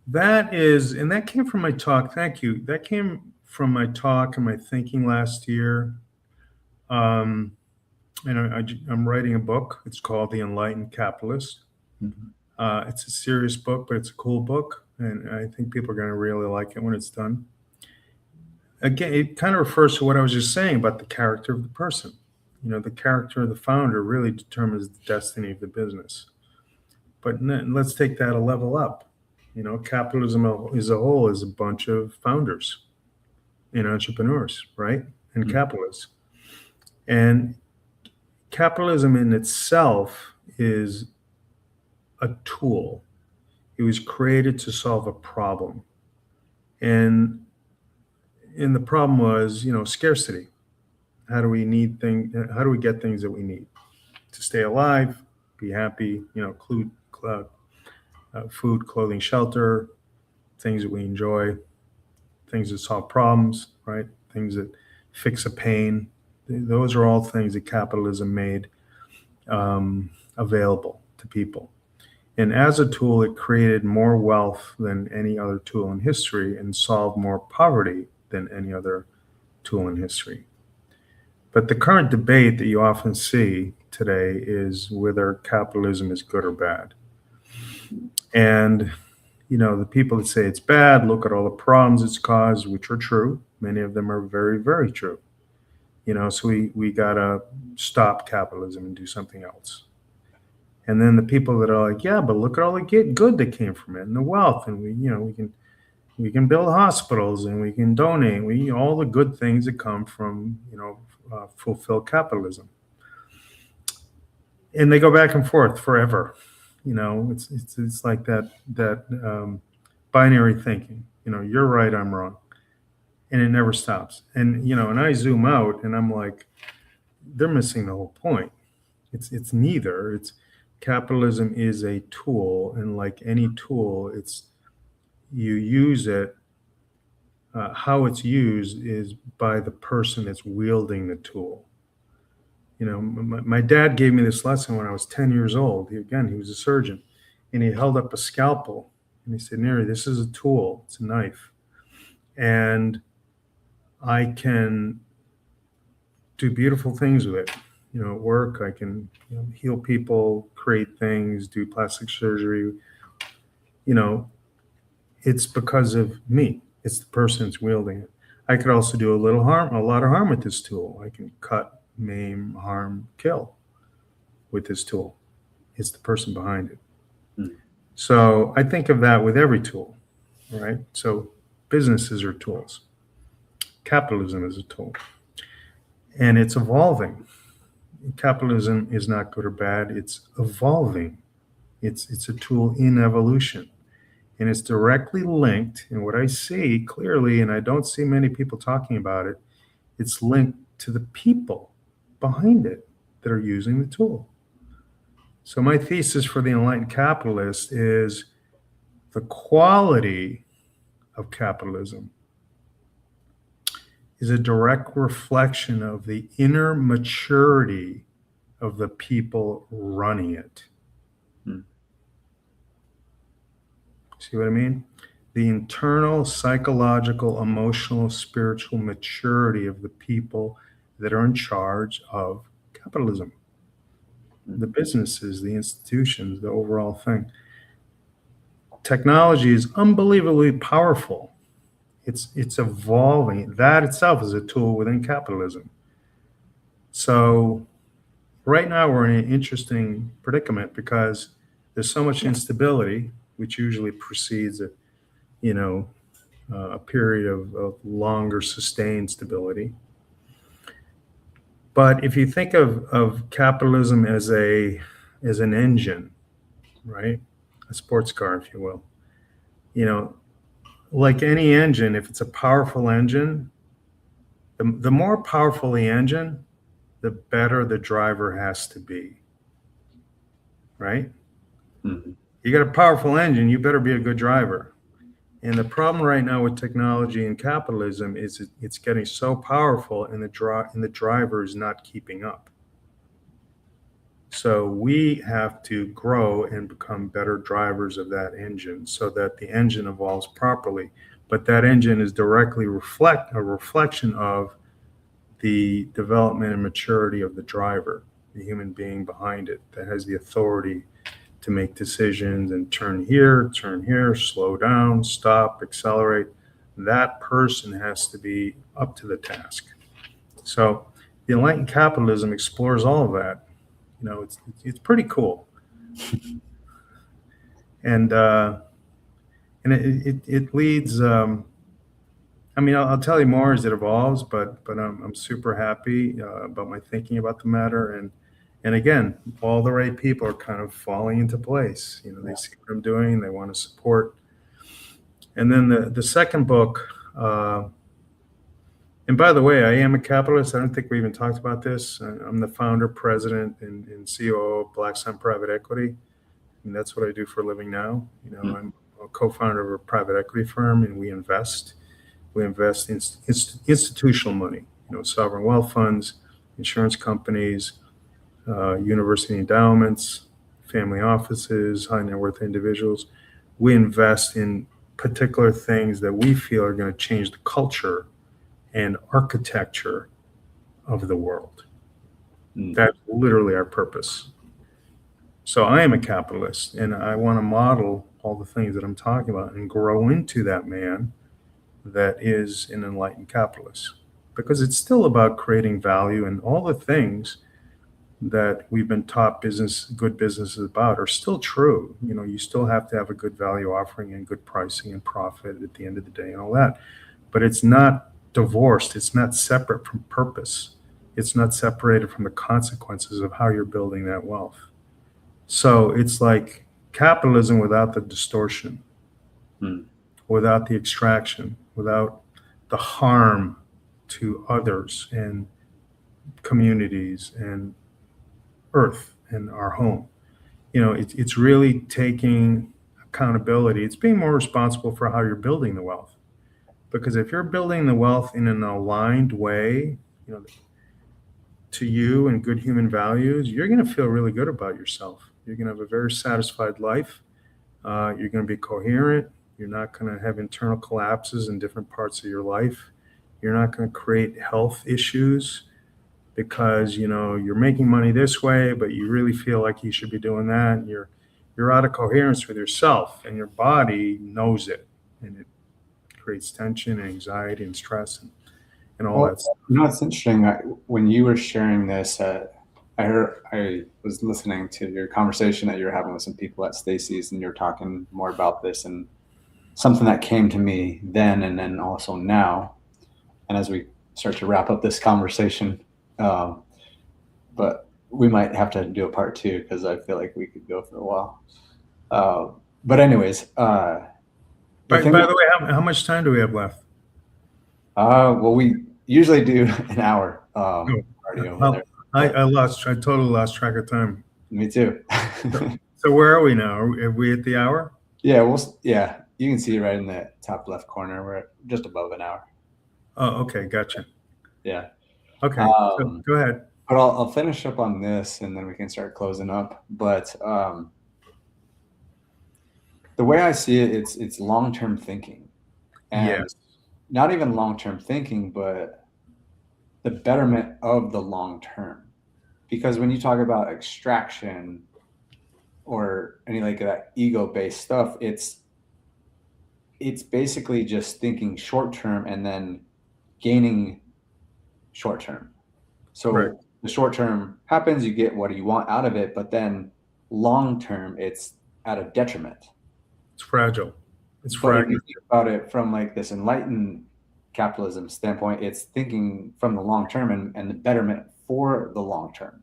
That came from my talk. Thank you. That came from my talk and my thinking last year. And I'm writing a book. It's called The Enlightened Capitalist. It's a serious book, but it's a cool book, and I think people are going to really like it when it's done. Again, it kind of refers to what I was just saying about the character of the person. The character of the founder really determines the destiny of the business. But let's take that a level up. Capitalism as a whole is a bunch of founders and entrepreneurs, right? And capitalists. And capitalism in itself is a tool. It was created to solve a problem. And the problem was, scarcity. How do we get things that we need to stay alive, be happy, food, clothing, shelter, things that we enjoy, things that solve problems, right? Things that fix a pain. Those are all things that capitalism made available to people. And as a tool, it created more wealth than any other tool in history and solved more poverty than any other tool in history. But the current debate that you often see today is whether capitalism is good or bad. And, the people that say it's bad, look at all the problems it's caused, which are true. Many of them are very, very true. So we got to stop capitalism and do something else. And then the people that are like, yeah, but look at all the good that came from it and the wealth. And we can We can build hospitals and we can donate. We all the good things that come from fulfill capitalism, and they go back and forth forever. It's like that binary thinking. You're right, I'm wrong, and it never stops. And I zoom out and I'm like, they're missing the whole point. It's neither. It's capitalism is a tool, and like any tool, you use it. How it's used is by the person that's wielding the tool. My dad gave me this lesson when I was 10 years old. He was a surgeon, and he held up a scalpel and he said, "Nery, this is a tool. It's a knife, and I can do beautiful things with it. At work, I can heal people, create things, do plastic surgery. It's because of me. It's the person that's wielding it. I could also do a lot of harm with this tool. I can cut, maim, harm, kill with this tool. It's the person behind it." So I think of that with every tool, right? So businesses are tools. Capitalism is a tool, and it's evolving. Capitalism is not good or bad. It's evolving. It's a tool in evolution, and it's directly linked. And what I see clearly, and I don't see many people talking about it, it's linked to the people behind it that are using the tool. So my thesis for the enlightened capitalist is the quality of capitalism is a direct reflection of the inner maturity of the people running it. See what I mean? The internal, psychological, emotional, spiritual maturity of the people that are in charge of capitalism. The businesses, the institutions, the overall thing. Technology is unbelievably powerful. It's evolving. That itself is a tool within capitalism. So right now we're in an interesting predicament because there's so much instability, which usually precedes a period of longer sustained stability. But if you think of capitalism as an engine, right? A sports car, if you will. Like any engine, if it's a powerful engine, the more powerful the engine, the better the driver has to be, right? Mm-hmm. You got a powerful engine, you better be a good driver. And the problem right now with technology and capitalism is it's getting so powerful, and the driver is not keeping up. So we have to grow and become better drivers of that engine so that the engine evolves properly. But that engine is directly a reflection of the development and maturity of the driver, the human being behind it that has the authority to make decisions and turn here, slow down, stop, accelerate. That person has to be up to the task. So the enlightened capitalism explores all of that. It's pretty cool. And it leads. I'll tell you more as it evolves, but I'm super happy about my thinking about the matter, and again, all the right people are kind of falling into place. They see what I'm doing, they want to support. And then the second book. And by the way, I am a capitalist. I don't think we even talked about this. I'm the founder, president, and COO of BlackSun Private Equity. And that's what I do for a living now. I'm a co-founder of a private equity firm, and we invest. We invest in institutional money, sovereign wealth funds, insurance companies, university endowments, family offices, high net worth individuals. We invest in particular things that we feel are going to change the culture and architecture of the world. That's literally our purpose. So I am a capitalist, and I want to model all the things that I'm talking about and grow into that man that is an enlightened capitalist, because it's still about creating value and all the things that we've been taught good business is about are still true. You still have to have a good value offering and good pricing and profit at the end of the day and all that. But it's not divorced. It's not separate from purpose. It's not separated from the consequences of how you're building that wealth. So it's like capitalism without the distortion, without the extraction, without the harm to others and communities and earth and our home. It's really taking accountability. It's being more responsible for how you're building the wealth. Because if you're building the wealth in an aligned way, to you and good human values, you're going to feel really good about yourself. You're going to have a very satisfied life. You're going to be coherent. You're not going to have internal collapses in different parts of your life. You're not going to create health issues because you're making money this way, but you really feel like you should be doing that. And you're out of coherence with yourself, and your body knows it, and it creates tension, and anxiety, and stress, and all that stuff. It's interesting. When you were sharing this, I was listening to your conversation that you were having with some people at Stacy's, and you're talking more about this, and something that came to me then and then also now. And as we start to wrap up this conversation, but we might have to do a part 2 because I feel like we could go for a while. But anyways, by the way, how much time do we have left? Well, we usually do an hour. Cardio. I totally lost track of time. Me too. So where are we now? Are we at the hour? Yeah, you can see it right in the top left corner. We're just above an hour. Oh, okay, gotcha. Yeah. Okay, so go ahead. But I'll finish up on this, and then we can start closing up. But the way I see it, it's long-term thinking, and Yes. not even long-term thinking, but the betterment of the long term. Because when you talk about extraction or any like that ego-based stuff, it's basically just thinking short term and then gaining short term. So Right. The short term happens, you get what you want out of it, but then long term, it's at a detriment. It's fragile. It's But fragile. if you think about it from like this enlightened capitalism standpoint, it's thinking from the long term and the betterment for the long term.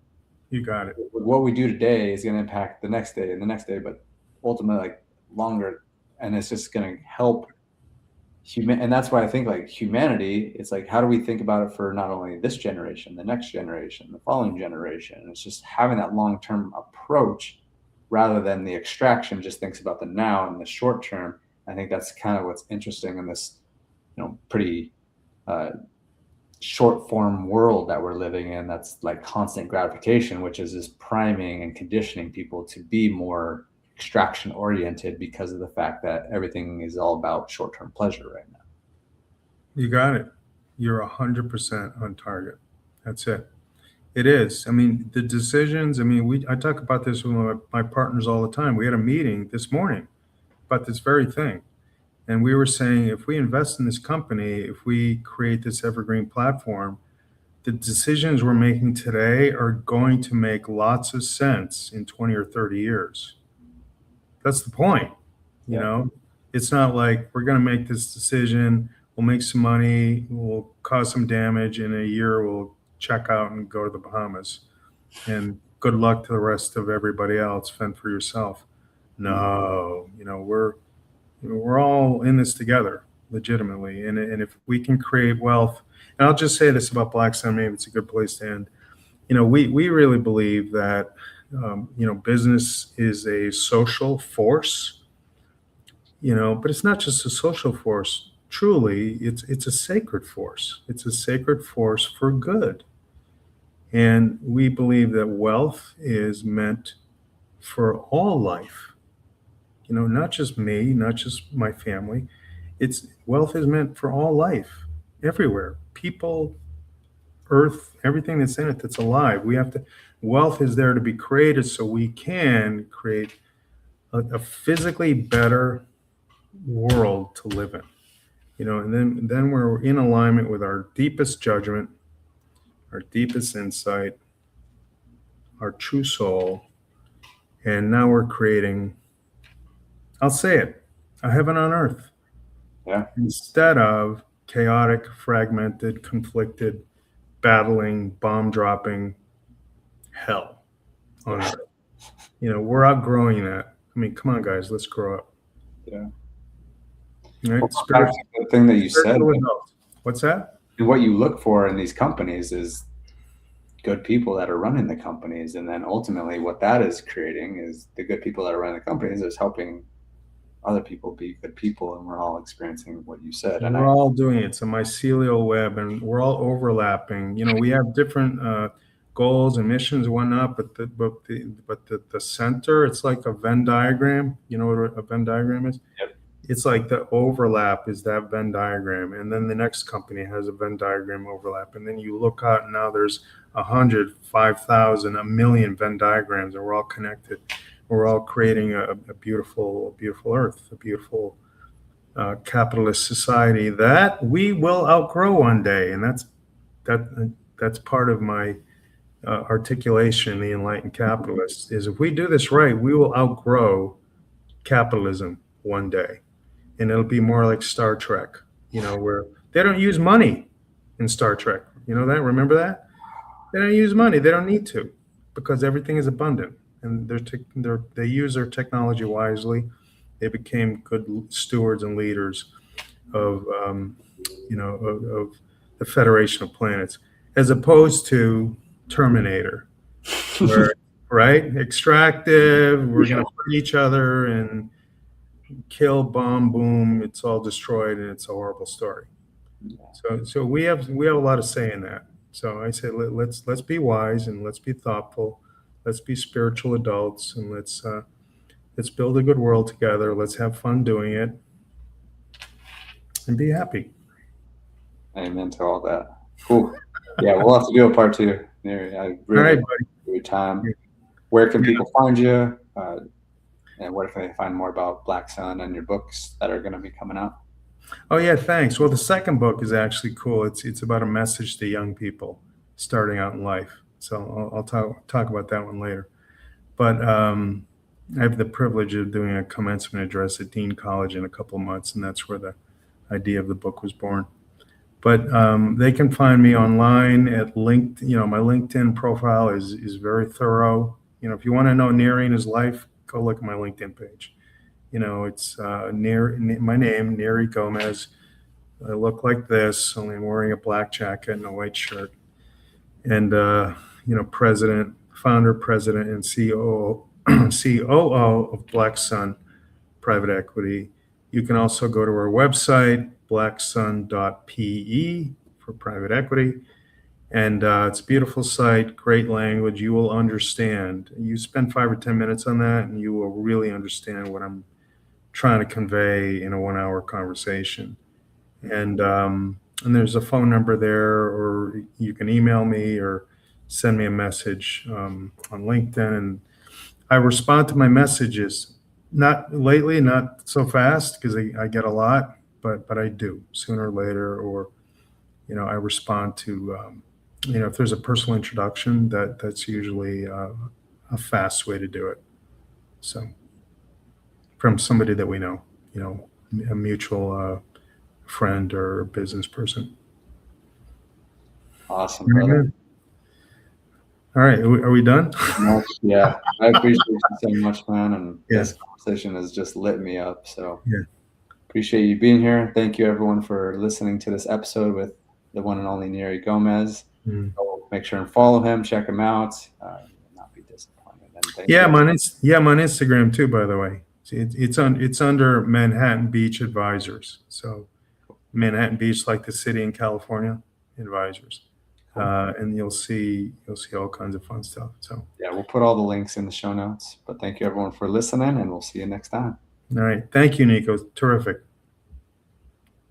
You got it. What we do today is going to impact the next day and the next day, but ultimately like longer, and it's just going to help human. And that's why I think like humanity, it's like, how do we think about it for not only this generation, the next generation, the following generation? And it's just having that long-term approach rather than the extraction just thinks about the now and the short term. I think that's kind of what's interesting in this, pretty short form world that we're living in. That's like constant gratification, which is just priming and conditioning people to be more extraction oriented because of the fact that everything is all about short-term pleasure right now. You got it. You're 100% on target. That's it. It is. I mean, the decisions, I talk about this with my partners all the time. We had a meeting this morning about this very thing. And we were saying, if we invest in this company, if we create this evergreen platform, the decisions we're making today are going to make lots of sense in 20 or 30 years. That's the point. It's not like we're going to make this decision, we'll make some money, we'll cause some damage, in a year we'll check out and go to the Bahamas. And good luck to the rest of everybody else, fend for yourself. No, we're all in this together, legitimately. And if we can create wealth, and I'll just say this about BlackSun, maybe it's a good place to end. We really believe that business is a social force, but it's not just a social force. Truly, it's a sacred force. It's a sacred force for good. And we believe that wealth is meant for all life. Not just me, not just my family. Wealth is meant for all life, everywhere. People, earth, everything that's in it that's alive. Wealth is there to be created so we can create a physically better world to live in. And then we're in alignment with our deepest judgment, our deepest insight, our true soul, and now we're creating, I'll say it, a heaven on earth. Yeah. Instead of chaotic, fragmented, conflicted, battling, bomb dropping hell on earth. We're outgrowing that. I mean, come on, guys, let's grow up. Yeah. Right? Well, that's the thing that you said. Adults. What's that? And what you look for in these companies is good people that are running the companies, and then ultimately what that is creating is the good people that are running the companies is helping other people be good people, and we're all experiencing what you said. And we're all doing it. It's a mycelial web, and we're all overlapping. We have different goals and missions and whatnot, but the center, it's like a Venn diagram. You know what a Venn diagram is? Yep. It's like the overlap is that Venn diagram, and then the next company has a Venn diagram overlap, and then you look out, and now there's 100, 5,000, a million Venn diagrams, and we're all connected. We're all creating a beautiful, beautiful earth, a beautiful capitalist society that we will outgrow one day, and that's part of my articulation. The enlightened capitalist is, if we do this right, we will outgrow capitalism one day, and it'll be more like Star Trek, where they don't use money in Star Trek. You know that? Remember that? They don't use money. They don't need to, because everything is abundant, and they use their technology wisely. They became good stewards and leaders of of the Federation of Planets, as opposed to Terminator, where, right? Extractive. We're going to fight each other and kill, bomb, boom. It's all destroyed, and it's a horrible story. So we have a lot of say in that. So I say let's be wise, and let's be thoughtful. Let's be spiritual adults, and let's build a good world together. Let's have fun doing it, and be happy. Amen to all that. Cool. Yeah, we'll have to do a part 2. Nery, I really appreciate your time. Where can people find you? And where can they find more about BlackSun and your books that are going to be coming out? Oh yeah, thanks. Well, the second book is actually cool. It's about a message to young people starting out in life. So I'll talk about that one later. But I have the privilege of doing a commencement address at Dean College in a couple of months, and that's where the idea of the book was born. But they can find me online at LinkedIn. My LinkedIn profile is very thorough. If you want to know Nery and his life, go look at my LinkedIn page. It's my name, Nery Gomez. I look like this, only I'm wearing a black jacket and a white shirt. And founder, president, and COO of BlackSun Private Equity. You can also go to our website, blacksun.pe, for private equity. And it's a beautiful site, great language. You will understand. You spend 5 or 10 minutes on that, and you will really understand what I'm trying to convey in a 1-hour conversation. And there's a phone number there, or you can email me or send me a message on LinkedIn. And I respond to my messages. Not lately, not so fast, because I get a lot, but I do sooner or later. Or, I respond to, if there's a personal introduction, that's usually a fast way to do it. So from somebody that we know, a mutual friend or business person. Awesome, brother. All right, are we done? Yeah, I appreciate you so much, man. And this conversation has just lit me up. So appreciate you being here. Thank you, everyone, for listening to this episode with the one and only Nery Gomez. So make sure and follow him, check him out. You will not be disappointed. And thank you. I'm on Instagram too, by the way. It's under Manhattan Beach Advisors. So Manhattan Beach, like the city in California, advisors. And you'll see all kinds of fun stuff. So yeah, we'll put all the links in the show notes. But thank you, everyone, for listening, and we'll see you next time. All right. Thank you, Nico. Terrific.